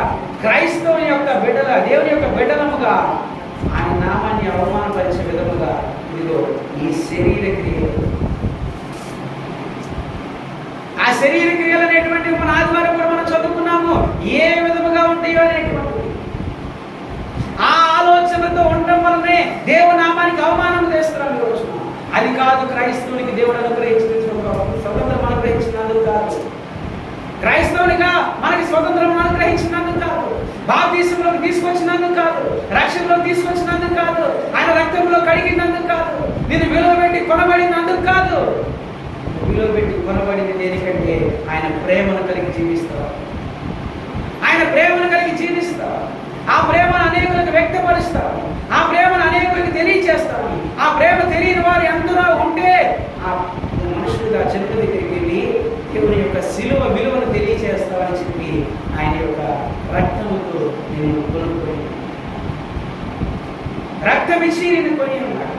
క్రైస్తవుని యొక్క బిడ్డల, దేవుని యొక్క బిడ్డలముగా ఆయన నామాన్ని అవమానపరిచే విధముగా ఇదిగో ఈ శరీర క్రియలు, ఆ శరీర క్రియలు అనేటువంటివి మన ఆదివారం కూడా మనం చదువుకున్నాము. ఏ విధముగా ఉంటాయో అనేటువంటి ఆ ఆలోచనతో ఉండటం వల్లనే దేవునామానికి అవమానం చేస్తున్నాం ఈ రోజు. అది కాదు క్రైస్తవునికి దేవుడు అనుగ్రహించిన స్వతంత్రం అనుగ్రహించినందుకు కాదు, క్రైస్తవునిగా మనకి స్వతంత్రం అనుగ్రహించినందుకు కాదు, బాప్తిసంలోకి తీసుకొచ్చినందుకు కాదు, రక్షణలోకి తీసుకొచ్చినందుకు కాదు, ఆయన రక్తంలో కడిగినందుకు కాదు, నేను విలువ పెట్టి కొనబడినందుకు కాదు. విలువ పెట్టి కొనబడింది దేనికంటే ఆయన ప్రేమను కలిగి జీవిస్తావు, ఆయన ప్రేమను కలిగి జీవిస్తావు, ఆ ప్రేమను అనేకులకు వ్యక్తపరుస్తావు, ఆ ప్రేమను అనేకులకు తెలియజేస్తావు. ఆ ప్రేమ తెలియని వారు ఎందరో ఉంటే ఆ మనుషులుగా జనుల దగ్గరికి వెళ్ళి దేవుని యొక్క శిలువ విలువను తెలియజేస్తావని చెప్పి ఆయన యొక్క రక్తముతో నేను కొనుక్కొని, రక్తం ఇచ్చి నేను కొని ఉన్నాడు.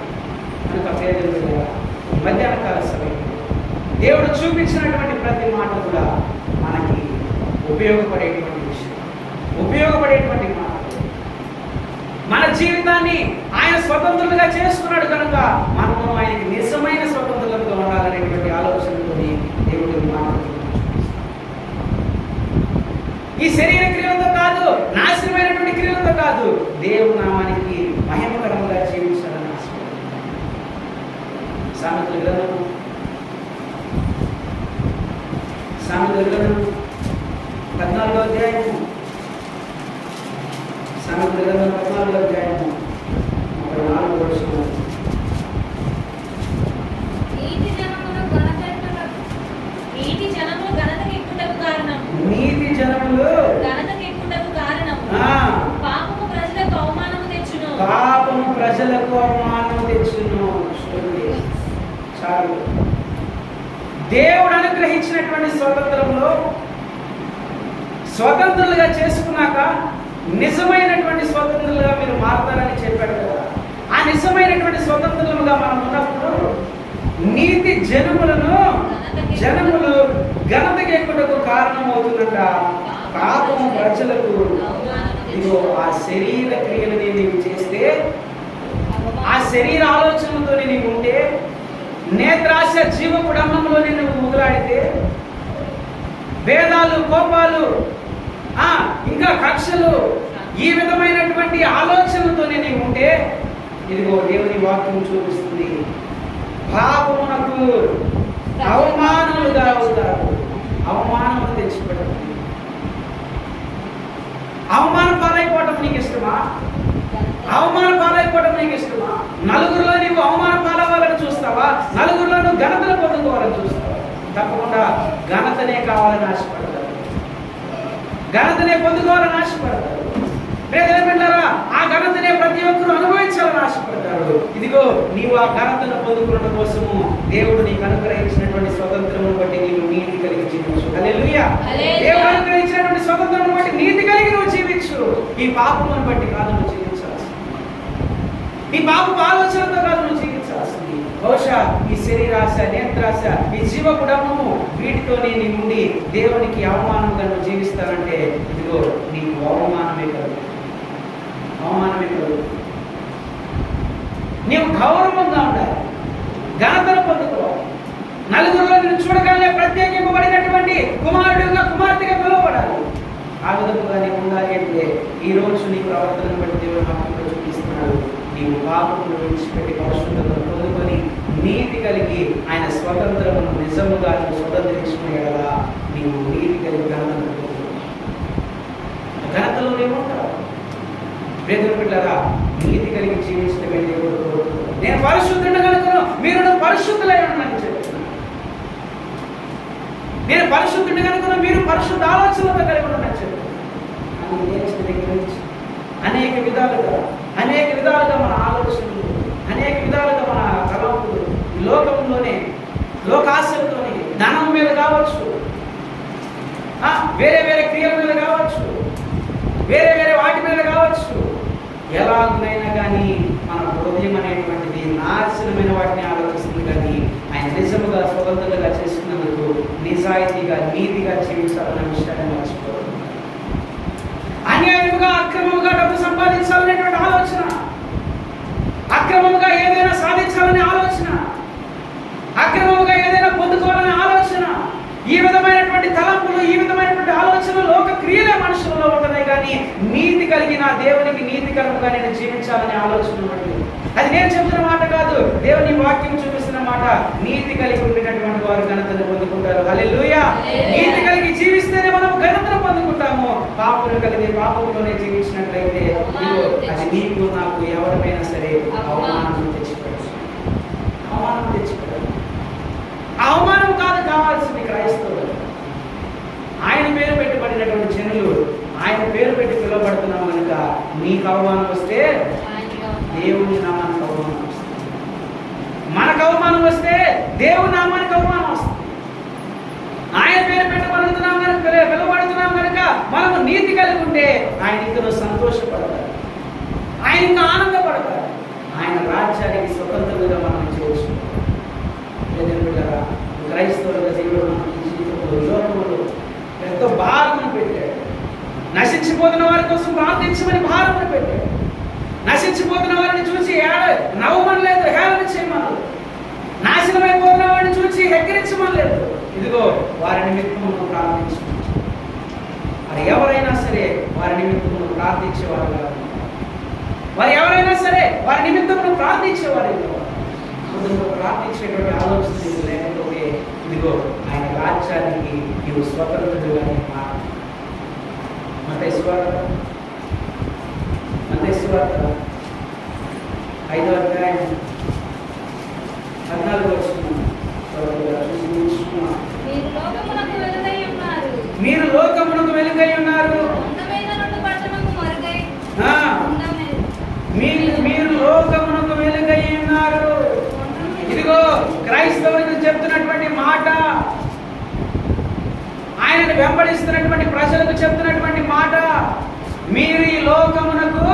కనుక పేదలు మధ్యాహ్న కాల సమయంలో దేవుడు చూపించినటువంటి ప్రతి మాట కూడా మనకి ఉపయోగపడేటువంటి విషయం, ఉపయోగపడేటువంటి మాట. మన జీవితాన్ని ఆయన స్వతంత్రులుగా చేసుకున్నాడు కనుక మనము ఆయనకి నిజమైన స్వతంత్రులుగా ఉండాలనేటువంటి ఆలోచనతో దేవుడు ఈ శరీర క్రియలతో కాదు, నాశనమైనటువంటి క్రియలతో కాదు, దేవుడు నామానికి మహిమకరంగా జీవించాలని ఆశపడ్డాడు. సామెతల గ్రంథం 14వ అధ్యాయము, సామెతల గ్రంథం 14వ అధ్యాయము 34వ వచనం. నీతి జనములు ఘనతకు ఎక్కుటకు కారణం, నీతి జనములు ఘనతకు ఎక్కుటకు కారణం పాపము ప్రజలకు అవమానము తెచ్చును, పాపము ప్రజలకు అవమానం తెచ్చును. చాలు. దేవుడు అనుగ్రహించినటువంటి స్వతంత్రంలో స్వతంత్రులుగా చేసుకున్నాక నిజమైనటువంటి స్వతంత్రులుగా మీరు మారతారని చెప్పాడు కదా. ఆ నిజమైనటువంటి స్వతంత్రులుగా మనం ఉన్నప్పుడు నీతి జనములు ఘనతకి ఎక్కుటకు కారణమవుతుందంట. పాపము ప్రజలకు ఇదిగో ఆ శరీర క్రియలని నీవు చేస్తే, ఆ శరీర ఆలోచనలతో నీవు ఉంటే, నేత్రాశ జీవపుడంలో నేను ముగులాడితే, భేదాలు, కోపాలు, ఇంకా కక్షలు, ఈ విధమైనటువంటి ఆలోచనలతో నేను ఉంటే, ఇదిగో దేవుని వాక్యం చూపిస్తుంది, పాపమునకు అవమానములుగా అవుతారు. అవమానము తెచ్చిపెడుతుంది. అవమానం పాలైపోవటం నీకు ఇష్టమా? అవమానం పాలైపోవటం నీకు ఇష్టమా? నలుగురిలో నీవు అవమానం పాలవ్వాలని చూస్తావా? నలుగురిలో నువ్వు ఘనతను పొందుకోవాలని చూస్తావా? తప్పకుండా ఘనతనే కావాలని ఆశపడతారు, ఘనతనే పొందుకోవాలని ఆశపడతారు. ప్రియమిత్రులారా, ఆ ఘనతనే ప్రతి ఒక్కరూ అనుభవించాలని ఆశపడతారు. ఇదిగో నీవు ఆ ఘనతను పొందుకోవడం కోసము దేవుడు నీకు అనుగ్రహించినటువంటి స్వతంత్రమును బట్టి నీవు నీతి కలిగి జీవించు. హల్లెలూయా. దేవుడు అనుగ్రహించినటువంటి స్వతంత్రమును బట్టి నీతి కలిగి నువ్వు జీవించు. ఈ పాపమును బట్టి కాదు నువ్వు జీవించాల్సింది, ఈ పాపపు ఆలోచనతో కాదు నువ్వు జీవించాల్సింది. బహుశా ఈ శరీరాశ, నేత్రాశ, ఈ జీవపుడము, వీటితోనే నీ నుండి దేవునికి అవమానంగా నువ్వు జీవిస్తానంటే ఇదిగో నీకు అవమానమే కాదు, అవమానమే కాదు. నీవు గౌరవంగా ఉండాలి, ఘనతను పొందుకోవాలి. నలుగురిలో నేను చూడగానే ప్రత్యేకింపబడినటువంటి కుమారుడుగా, కుమార్తెగా పిలువబడాలి. ఆ విధంగా నీవు ఉండాలి అంటే ఈ రోజు నీ ప్రవర్తనను బట్టి దేవుడు నాకు చూపిస్తున్నాడు. నీవు పాపమును విడిచిపెట్టి పరిశుద్ధతను పొందుకొని నీతి కలిగి ఆయన స్వతంత్రమును నిజముగా నువ్వు స్వతంత్రించుకునే కదా నీవు నీతి కలిగి ఘనతను పొందుతావు. ఘనతలో నీవుంటావు. ప్రియమిత్రులారా, నీతి కలిగి జీవించడమే దేవుడు కోరుకుంటున్నాడు. నేను పరిశుద్ధుడిని కనుక మీరు పరిశుద్ధులై ఉండాలని చెప్తున్నాను. నేను పరిశుద్ధుడిని కనుక మీరు పరిశుద్ధ ఆలోచనలతో కలిగి ఉండాలని చెప్తున్నాను. అనేక విధాలుగా మన ఆలోచనలు, అనేక విధాలుగా మన తలంపులు ఈ లోకంలోనే, లోకాశలతోనే, ధనం మీద కావచ్చు, వేరే వేరే క్రియల మీద కావచ్చు, వేరే వేరే వాటి మీద కావచ్చు, ఎలాగైనా కానీ మన హృదయం అనేటువంటిది నాశనమైన వాటిని ఆలోచిస్తుంది, కానీ ఆయన నిజముగా స్వతంత్రంగా చేసుకున్నందుకు నిజాయితీగా నీతిగా జీవించాలన్న విషయాన్ని మర్చిపోదు. అన్యాయముగా అక్రమముగా డబ్బు సంపాదించాలనేటువంటి ఆలోచన, అక్రమముగా ఏదైనా సాధించాలనే ఆలోచన, అక్రమముగా ఏదైనా పొందుకోవాలనే ఆలోచన, ఈ విధమైనటువంటి తలంపులు, ఈ విధమైనటువంటి ఆలోచనలు లోక క్రియలే మనుషులలో ఉంటున్నాయి, కానీ నీతి కలిగిన దేవునికి నీతికరముగా నేను జీవించాలనే ఆలోచన ఉన్నది. అది నేను చెబుతున్న మాట కాదు, దేవుని వాక్యం చూపిస్తున్న మాట. నీతి కలిగి ఉండేటటువంటి వారు ఘనతను పొందుకుంటారు. హల్లెలూయా. నీతి కలిగి జీవిస్తేనే మనం ఘనతను పొందుకుంటాము. పాపములు కలిగి పాపంలోనే జీవించినట్లయితే అది నీకు నాకు ఎవరిపైనా సరే అవమానం తెచ్చిపెడతాడు. అవమానం తెచ్చిపెడతాడు. అవమానం కాదు కావాల్సింది క్రైస్తవులు. ఆయన పేరు పెట్టబడినటువంటి జనులు, ఆయన పేరు పెట్టి పిలువబడుతున్నాం కనుక నీకు అవమానం వస్తే దేవుని నామానికి అవమానం వస్తుంది. మనకు అవమానం వస్తే దేవుని నామానికి అవమానం వస్తుంది. ఆయన పేరు పెట్టబడుతున్నాం కనుక, పిలువబడుతున్నాం కనుక మనము నీతి కలిగి ఉంటే ఆయన ఇందులో సంతోషపడతారు, ఆయన ఇంకా ఆనందపడతారు. ఆయన రాజ్యానికి స్వతంత్రంగా మనం చేయవచ్చు. క్రైస్తవులుగా దేవుడు జీవితంలో లోకంలో ఎంతో భారమును పెట్టాడు. నశించిపోతున్న వారి కోసం ప్రార్థించమని భారమును పెట్టాడు. నశించిపోతున్న వారిని చూసి నవ్వమని లేదు, హేళన చేయమని. నాశనమైపోతున్న వారిని చూసి హెచ్చరించమని లేదు. ఇదిగో వారి నిమిత్తము ప్రార్థించమని. మరి ఎవరైనా సరే వారి నిమిత్తము ప్రార్థించేవారు కాదు. వారు ఎవరైనా సరే వారి నిమిత్తము ప్రార్థించేవారు ప్రార్థించేటువంటి ఆలోచన లేకపోతే ఇదిగో ఆయన రాజ్యానికి నీవు స్వతంత్రుడుగానే మారు. మత్తయి సువార్త 5వ అధ్యాయం 14వ వచనం మీరు లోకమునకు వెలుగై ఉన్నారు. మీరు లోకమునకు వెలుగై ఉన్నారు. ఇదిగో క్రైస్తవులకు చెప్తున్నటువంటి మాట, ఆయనను వెంబడిస్తున్నటువంటి ప్రజలకు చెప్తున్నటువంటి మాట. మీరు ఈ లోకమునకు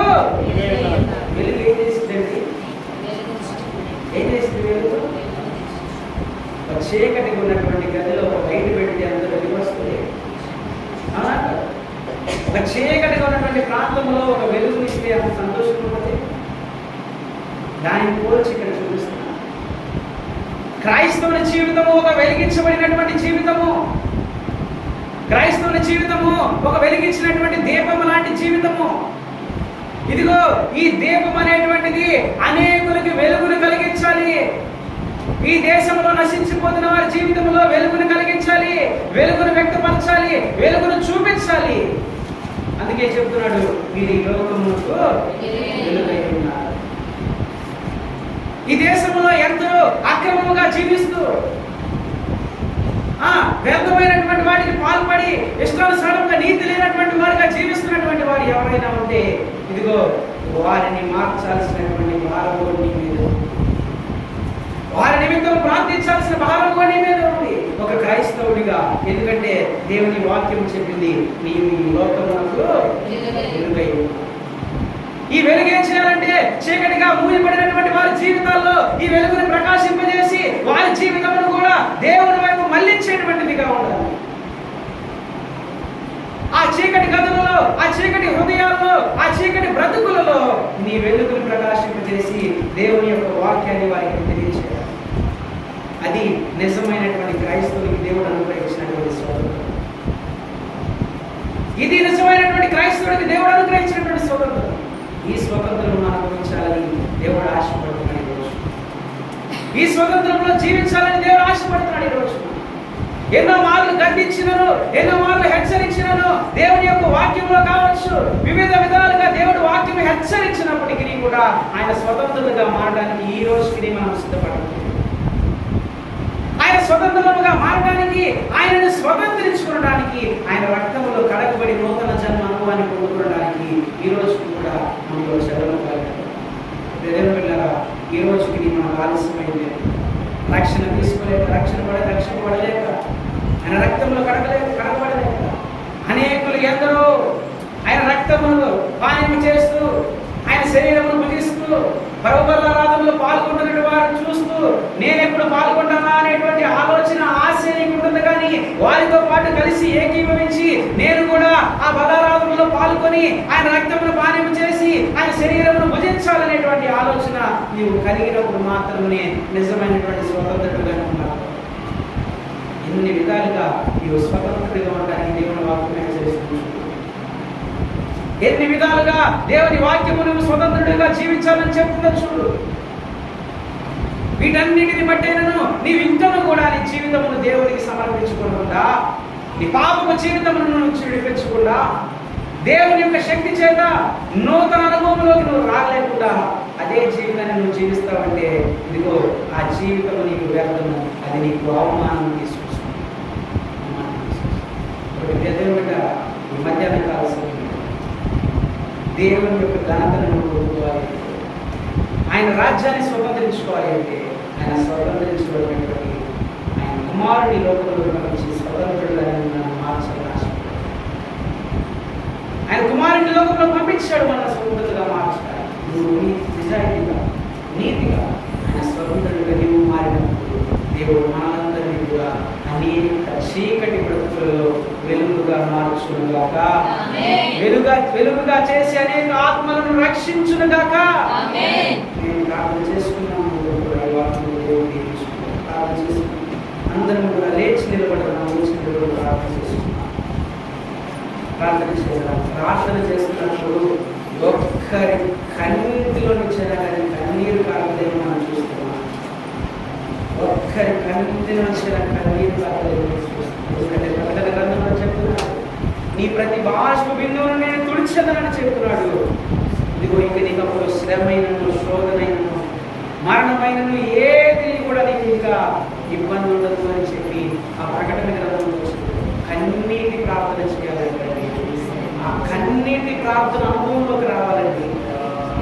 వెలుగు ఏం చేస్తుందండి? ఏం చేస్తుంది వెలుగు? చీకటిగా ఉన్నటువంటి గదిలో ఒక లైట్ పెడితే అంత వెలుగు వస్తుంది. ఒక చీకటిగా ఉన్నటువంటి ప్రాంతంలో ఒక వెలుగు ఇస్తే అంత సంతోషం ఉంటుంది. దాన్ని పోల్చి ఇక్కడ చూపిస్తున్నాను. క్రైస్తవుని జీవితము ఒక వెలిగించబడినటువంటి జీవితము. క్రైస్తవుని జీవితము ఒక వెలిగించినటువంటి దీపం లాంటి జీవితము. ఇదిగో ఈ దీపం అనేటువంటిది అనేకులకి వెలుగును కలిగించాలి. ఈ దేశంలో నశించిపోతున్న వారి జీవితంలో వెలుగును కలిగించాలి, వెలుగును వ్యక్తపరచాలి, వెలుగును చూపించాలి. అందుకే చెప్తున్నాడు, మీరు ఈ లోకమునకు వెలుగై ఉన్నారు. ఈ దేశంలో ఎంతో అక్రమముగా జీవిస్తూ వ్యర్థమైనటువంటి వాటికి పాల్పడి ఇష్టానుసారంగా నీతి లేనటువంటి వారిగా జీవిస్తున్నటువంటి వారు ఎవరైనా ఉంటే ఇదిగో వారిని మార్చాల్సినటువంటి భారం నీ మీద, వారి నిమిత్తం ప్రార్థించాల్సిన భారం నీ మీద ఉంది ఒక క్రైస్తవుడిగా. ఎందుకంటే దేవుని వాక్యం చెప్పింది, నీవు ఈ లోకమునకు వెలుగై ఉన్నావు. ఈ వెలుగు ఏం చేయాలంటే చీకటిగా మూయబడినటువంటి వారి జీవితాల్లో ఈ వెలుగును ప్రకాశింపజేసి వారి జీవితమును కూడా దేవుని వైపు మళ్లించేటువంటిదిగా ఉండాలి. ఆ చీకటి గదులలో, ఆ చీకటి హృదయాల్లో, ఆ చీకటి బ్రతుకులలో నీ వెలుగును ప్రకాశింపజేసి దేవుని యొక్క వాక్యాన్ని వారికి తెలియచేయాలి. అది నిజమైనటువంటి క్రైస్తవునికి దేవుడు అనుగ్రహించినటువంటి స్వతంత్రం. ఇది నిజమైనటువంటి క్రైస్తవుడికి దేవుడు అనుగ్రహించినటువంటి స్వతంత్రం. ఈ స్వతంత్రం అనుభవించాలని దేవుడు ఆశపడుతున్నాడు ఈరోజు. ఈ స్వతంత్రంలో జీవించాలని దేవుడు ఆశపడుతున్నాడు ఈరోజు. ఎన్నో మార్లు గద్దించినను, ఎన్నో మార్లు హెచ్చరించినను, దేవుని యొక్క వాక్యంలో కావచ్చు, వివిధ విధాలుగా దేవుడు వాక్యం హెచ్చరించినప్పటికీ కూడా ఆయన స్వతంత్రులుగా మారడానికి ఈ రోజుకి మనం సిద్ధపడాలి. ఆయన స్వతంత్రులుగా మారడానికి, ఆయనను స్వతంత్రించుకోవడానికి, ఆయన రక్తంలో కడగబడి నూతన జన్మ అనుభవాన్ని పొందుకోవడానికి ఈ రోజు కూడా మనలో చదవడం పిల్లరా, ఈ రోజుకి మనం ఆలస్యమైంది. రక్షణ తీసుకోలేక, రక్షింపబడలేక, ఆయన రక్తంలో కడగబడలేక అనేకులు ఎందరో ఆయన రక్తములో పానీయం చేస్తూ, ఆయన శరీరమును భుజిస్తూ పరబలారాధనలో పాల్గొంటున్న వారిని చూస్తూ నేను ఎప్పుడు పాల్గొంటానా అనేటువంటి ఆలోచన ఆశ నీకు ఉంటుంది. కానీ వారితో పాటు కలిసి ఏకీభవించి నేను కూడా ఆ బలారాధనలో పాల్గొని ఆయన రక్తమును పానీయం చేసి ఆయన శరీరమును భుజించాలనేటువంటి ఆలోచన నీవు కలిగినప్పుడు మాత్రమే నిజమైనటువంటి స్వతంత్రుడుగా ఉన్నావు. ఇన్ని విధాలుగా నీవు స్వతంత్రుడిగా ఉండడానికి దేవుని వాక్యమే చేస్తుంది. ఎన్ని విధాలుగా దేవుని వాక్యము నువ్వు స్వతంత్రుడిగా జీవించాలని చెప్తుందో చూడు. వీటన్నిటిని బట్టేనను నీవు ఇంకను కూడా నీ జీవితమును దేవునికి సమర్పించుకోకుండా, నీ పాపపు జీవితమును నువ్వు విడిపించకుండా, దేవుని యొక్క శక్తి చేత నూతన అనుభవంలోకి నువ్వు రాలేకుండా అదే జీవితాన్ని నువ్వు జీవిస్తావంటే ఇదిగో ఆ జీవితం నీకు వ్యర్థము, అది నీకు అవమానం తీసుకొస్తుంది. ఈ మధ్యాహ్నం కావాల్సింది దేవుని యొక్క ఘనతను నువ్వు పొందుకోవాలి. ఆయన రాజ్యాన్ని స్వతంత్రించుకోవాలి అంటే ఆయన స్వతంత్రించుకోవడానికి ఆయన కుమారుని లోకంలో నుంచి స్వతంత్రుడుగా మార్చాలని ఆయన కుమారుని లోకంలో పంపించాడు. మన స్వతంత్రులుగా మార్చాలి. నువ్వు నిజాయితీగా నీతిగా ఆయన స్వతంత్రుడిగా నీవు మారినప్పుడు దేవుడు మనందరినీ కూడా అనేక చీకటి బ్రతుకులలో వెలుగుగా మార్చునుగాక, వెలుగుగా చేసి అనేక ఆత్మలను రక్షించునుగాక. నేను ప్రార్థన చేసుకున్నాము. ప్రార్థన చేసుకున్నాం. అందరం కూడా లేచి నిలబడతాము. ప్రార్థన చేసుకున్నాం. ప్రార్థన చేద్దాం. ప్రార్థన చేస్తున్నప్పుడు ఒక్కరి కన్నీటిలో నుంచి కన్నీరు కాలదేమో మనం చూస్తున్నాం. ఒక్కరి కన్నీటి నుంచి కన్నీరు కాలదేమో చూస్తున్నాం. ఎందుకంటే ప్రకటన గ్రంథంలో చెప్తున్నాడు, నీ ప్రతి బాష్ప బిందువును నేను తుడిచెదనని చెప్తున్నాడు. ఇదిగో ఇంక నీకు అప్పుడు శ్రమైనను శోధనైనను మరణమైనను ఏది కూడా నీకు ఇంకా ఇబ్బంది ఉండదు అని చెప్పి ఆ ప్రకటన గ్రంథంలో కన్నీటి ప్రార్థన చేయాలంటే ఆ కన్నీటి ప్రార్థన అనుభవంలోకి రావాలండి.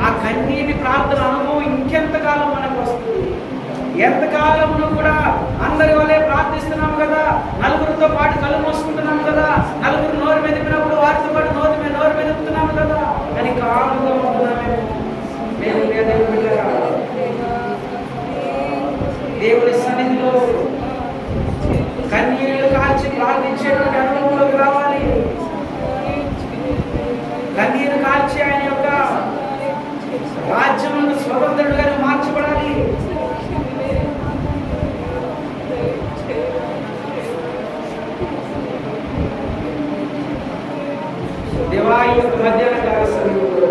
ఆ కన్నీటి ప్రార్థన అనుభవం ఇంకెంతకాలం మనకు వస్తుంది? ఎంతకాలంలో కూడా అందరి వల్లే ప్రార్థిస్తున్నాము కదా, నలుగురితో పాటు కళ్ళు మోసుకుంటున్నాము కదా, నలుగురు నోరు మెదిపినప్పుడు వారితో పాటు నోరు మెదుపుతున్నాము కదా, కానీ కాలుగా ఉంటున్నామేమో. దేవుని సన్నిధిలో కన్నీళ్లు కాల్చి ప్రార్థించేటువంటి అనుభవంలోకి రావాలి. కన్నీరు కాల్చి ఆయన యొక్క రాజ్యమును స్వతంత్రుడుగా మార్చబడాలి. దేవా, ఈ యొక్క మధ్యాహ్న కాల సమయంలో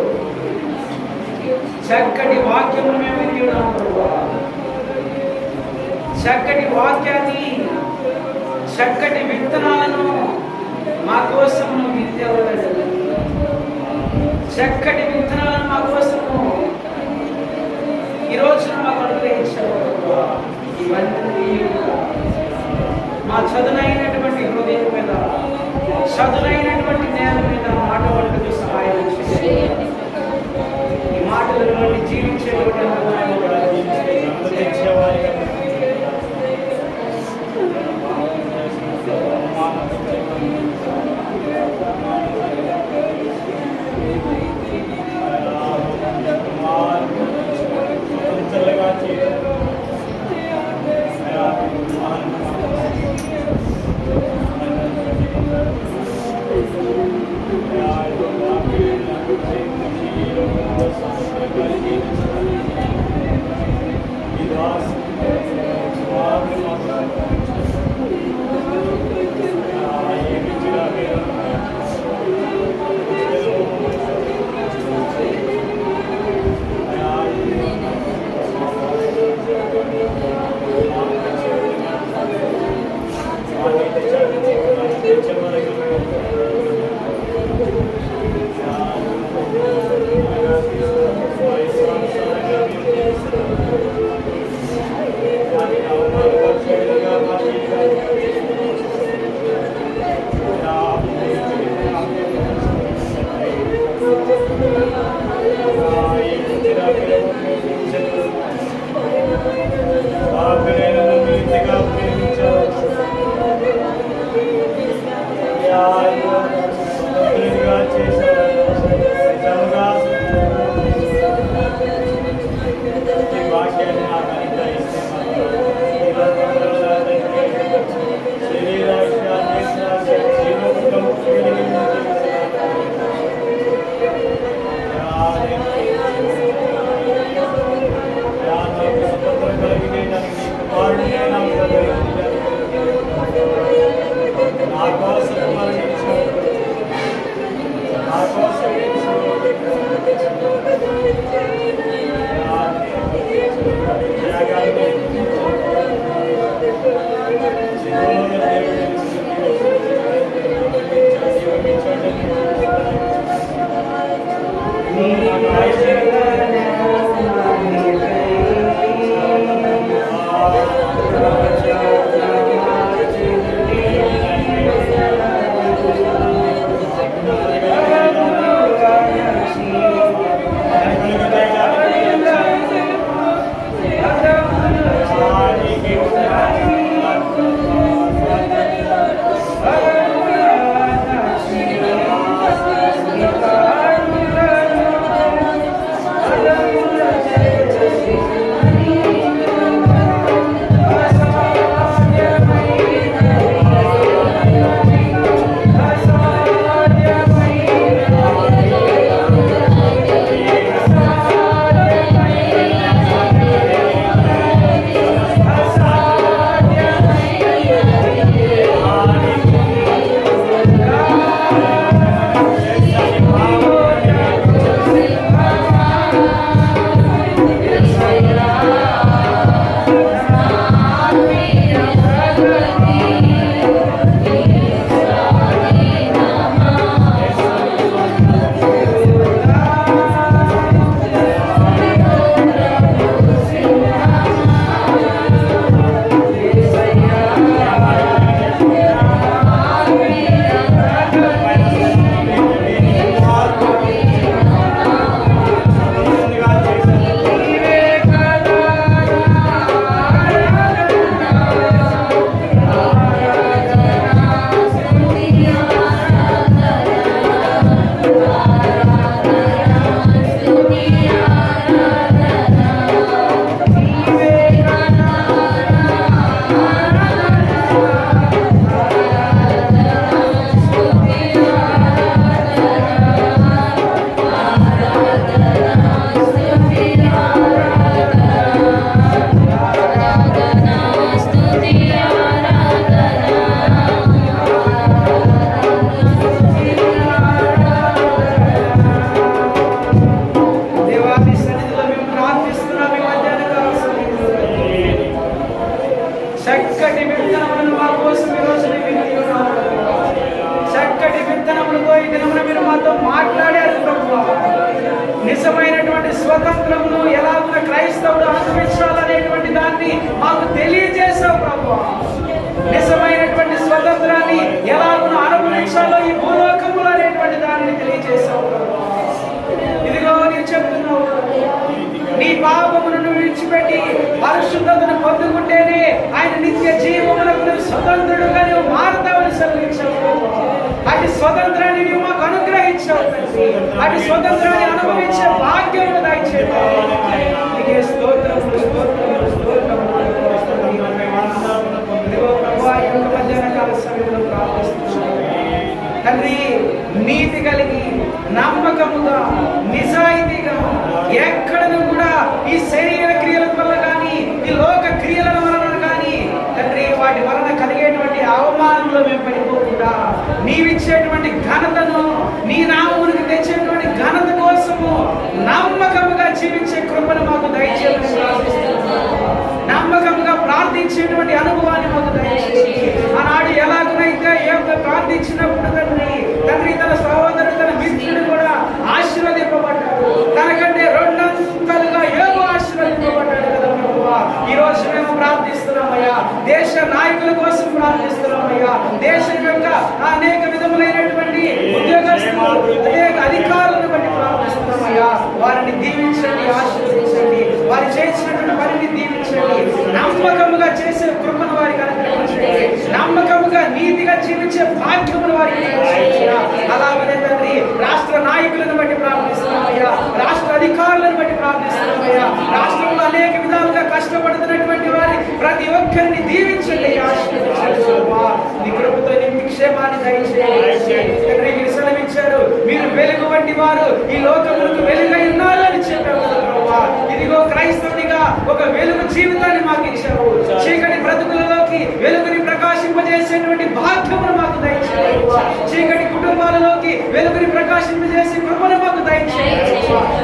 చక్కటి వాక్యమును మేము విని ఉన్నాము ప్రభువా. చక్కటి వాక్యాన్ని, చక్కటి విత్తనాలను మా కోసం విత్తావు. చక్కటి విత్తనాలను మా కోసము ఈ రోజున మాకు అనుగ్రహించావు. ఇవన్నీ మా చదునైనటువంటి హృదయం మీద, చదునైనటువంటి నేల మీద మాట వంటకు సహాయం చేయండి. ఈ మాటలను బట్టి జీవించేటువంటి Yeah. మాట్లాడారు ప్రభువా. నిజమైనటువంటి స్వతంత్రమును ఎలాగున క్రైస్తవుడు అనుభవించాలనేటువంటి దాన్ని మాకు తెలియజేశావు ప్రభువా. నిజమైనటువంటి స్వతంత్రాన్ని ఎలాగున అనుభవించాలో ఈ భూలోకములు అనేటువంటి దాన్ని తెలియజేశావు ప్రభువా. ఇదిగో నేను చెప్తున్నావు, నీ పాపమును విడిచిపెట్టి పరిశుద్ధతను పొందుకుంటేనే ఆయన నిత్య జీవమునకు స్వతంత్రుడుగా నువ్వు మారతావని సెలవించావు. అటు స్వతంత్రాన్ని నువ్వు మాకు అనుగ్రహించావు తండ్రి. అటు స్వతంత్రాన్ని అనుభవించే భాగ్యమును దయచేయు. నీకే స్తోత్రములు, స్తోత్రములు, స్తోత్రములు. ఇదిగో ప్రభువా, ఈ యొక్క మధ్యాహ్న కాల సమయంలో ప్రార్థిస్తున్నాను తండ్రి, నీతి కలిగి నమ్మకముగా నిజాయితీగా ఎక్కడను కూడా ఈ శరీర క్రియల వల్ల కానీ ఈ లోక క్రియల వలన కానీ తండ్రి వాటి వలన కలిగేటువంటి అవమానంలో మేము పడిపోకుండా నీవిచ్చేటువంటి ఘనతను నీ నామమునికి తెచ్చేటువంటి ఘనత కోసము నమ్మకముగా జీవించే కృపను మాకు దయచేయమని ప్రార్థిస్తున్నాము. నమ్మకముగా ప్రార్థించేటువంటి అనుభవాన్ని మాకు దయచేసి ఆనాడు ఎలాగునైతే ప్రార్థించినప్పుడు తండ్రి తన సహోదరుడు తన మిత్రుడు కూడా ఆశీర్వదింపబడ్డాడు. తనకంటే రెండంతలుగా ఏవో ఆశీర్వదింపబడ్డాడు కదా ప్రభువా. ఈ రోజు మేము ప్రార్థిస్తున్నామయ్యా, దేశ నాయకుల కోసం ప్రార్థిస్తున్నామయ్యా. దేశం యొక్క అనేక విధములైనటువంటి ఉద్యోగస్తులు, అనేక అధికారులను బట్టి ప్రార్థిస్తున్నామయ్యా. వారిని దీవించండి, ఆశీర్వదించండి. వారు చేసినటువంటి పనిని దీవించండి. నమ్మకముగా చేసే కృపను వారికి అనుగ్రహించండి. నమ్మకముగా నీతిగా జీవించే భాగ్యమును వారికి అలాగనే తండ్రి రాష్ట్ర నాయకులను బట్టి ప్రార్థిస్తున్నామయ్యా, రాష్ట్ర అధికారులను బట్టి ప్రార్థిస్తున్నామయ్యా. రాష్ట్రంలో అనేక విధాలుగా కష్టపడుతున్నటువంటి వారి ప్రతి ఒక్కరిని దీవించండి, ఆశీర్వదించండి. నీ కృపతో నీ క్షేమాన్ని దయచేయండి. మీరు సెలవిచ్చారు, మీరు వెలుగు వంటి వారు ఈ లోకములకు వెలుగై ఉన్నారు అని చెప్పారు. ఇదిగో క్రైస్తవునిగా ఒక వెలుగు జీవితాన్ని మాకు ఇచ్చావు. చీకటి బ్రతుకులలోకి వెలుగుని ప్రకాశింపజేసేటువంటి భాగ్యమును మాకు దయచేయండి. చీకటి కుటుంబాలలోకి వెలుగుని ప్రకాశింపజేసే కృపను మాకు దయచేయండి.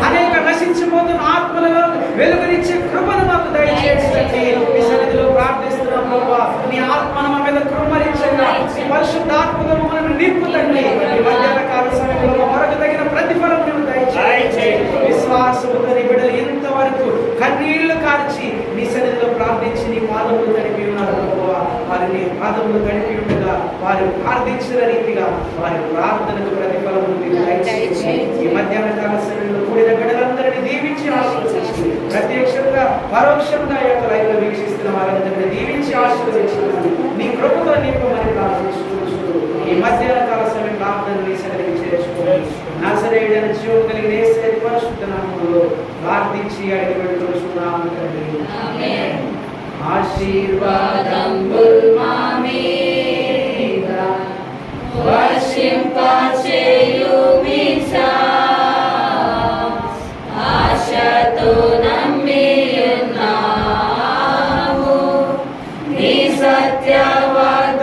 అనేక నశించిపోతున్న ఆత్మలలో వెలుగునిచ్చే కృపను మాకు దయచేయండి. ఈ సన్నిధిలో ప్రార్థిస్తున్నాం ప్రభువా, నీ ఆత్మను మా మీద కృమ్మరించండి. పరిశుద్ధాత్మతో మమ్మల్ని నింపుతండి. ఈ మధ్యాహ్న కాల సమయంలో మరొక తగిన ప్రతిఫలం దయచేయండి. విశ్వాసముతో నీ బిడ్డలు ఇంతవరకు కన్నీళ్లు కార్చి నీ సన్నిధిలో ప్రార్థించి నీ పాదములు తడిపి ఉన్నారు ప్రభువా. వారిని పాదములు తడిపి ఉండగా వారు ప్రార్థించిన రీతిగా వారి ప్రార్థనకు ప్రతిఫలము దయచేయండి. ఈ మధ్యాహ్న కాల సమయంలో కూడిన బిడ్డలందరినీ దీవించి ఆశీర్వదించి, ప్రత్యక్షంగా పరోక్షంగా యొక్క లైవ్లో వీక్షిస్తున్న వారందరినీ దీవించి ఆశీర్వదించమని నీ కృపతో నింపమని ప్రార్థించుకుంటూ ఈ మధ్యాహ్న కాల సమయం ప్రార్థన నీ సన్నిధికి చేర్చుకోండి. నజరేయుడైన జీవం కలిగిన యేసు పరిశుద్ధ నామములో ప్రార్థించి అడిగి పెట్టుకుంటున్నాము తండ్రి. ఆమేన్. ఆశీర్వాదముల్ మా మీద వర్షింపచేయుమిసా, ఆశతో నమ్మియున్నాము నీ సత్యవాగ్దానము.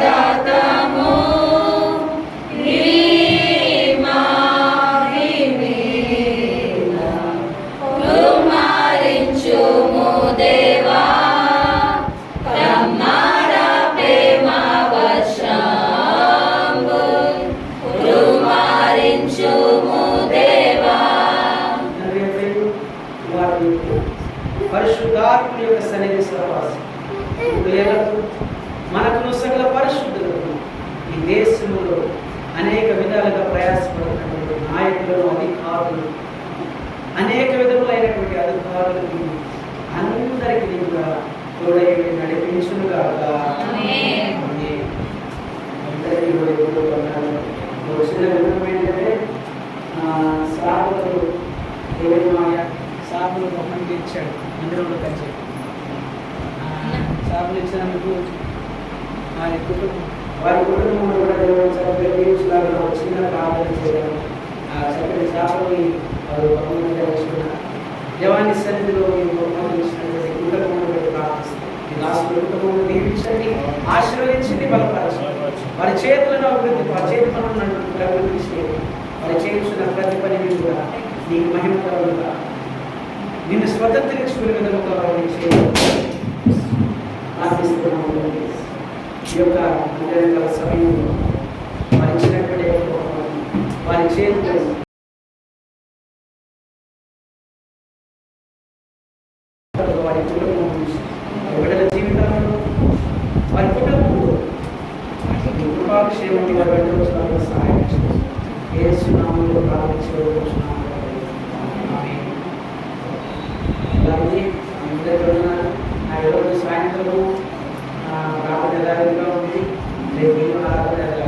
పరిశుద్ధాత్మ యొక్క సన్నిధి సహవాసం మనకు సకల పరిశుద్ధులను ఈ దేశంలో అనేక విధాలుగా ప్రయాసపడుతున్నటువంటి నాయకులను, అధికారులు, అనేక విధములైనటువంటి అధికారులకు అందరికీ కూడా తోడై నడిపించునుగా. అందరికీ చిన్న విధం ఏంటంటే సాగులు సాగులు బహుమతి ఇచ్చాడు మందిరంలో కలిసి. సాగులు ఇచ్చినందుకు వారి కుటుంబంలో కూడా నిర్వహించలాగా చిన్న ప్రార్థన చేయడం, చక్కటి సాగుని వారు బహుమతిగా ఇచ్చుకున్నారు. దేవాన్ని సన్నిధిలో బహుమతి ఇచ్చినటువంటి కుటుంబంలో ప్రార్థిస్తారు. ఈ రాష్ట్ర కుటుంబంలో దీవించండి, ఆశీర్వదించండి, బలపరచండి. వారి చేతులను అభివృద్ధి, వారి చేతులను అభివృద్ధి చేయండి. వారి చేయించిన ప్రతి పనిని కూడా నీకు మహిమకరంగా నిన్ను స్వతంత్రించుకునే విధంగా వారిని చేయాలి ప్రార్థిస్తున్నాము. ఈ యొక్క సమయంలో వారి ఇచ్చినటువంటి వారి చేతులు యేసు నామములో ప్రార్థించి వేడుకుంటున్నాము తండ్రి. ఆమేన్. అలాగే అందరూ ఉన్నారు. ఈరోజు సాయంత్రము ప్రార్థన యథావిధిగా ఉంది. రేపు ఆరాధన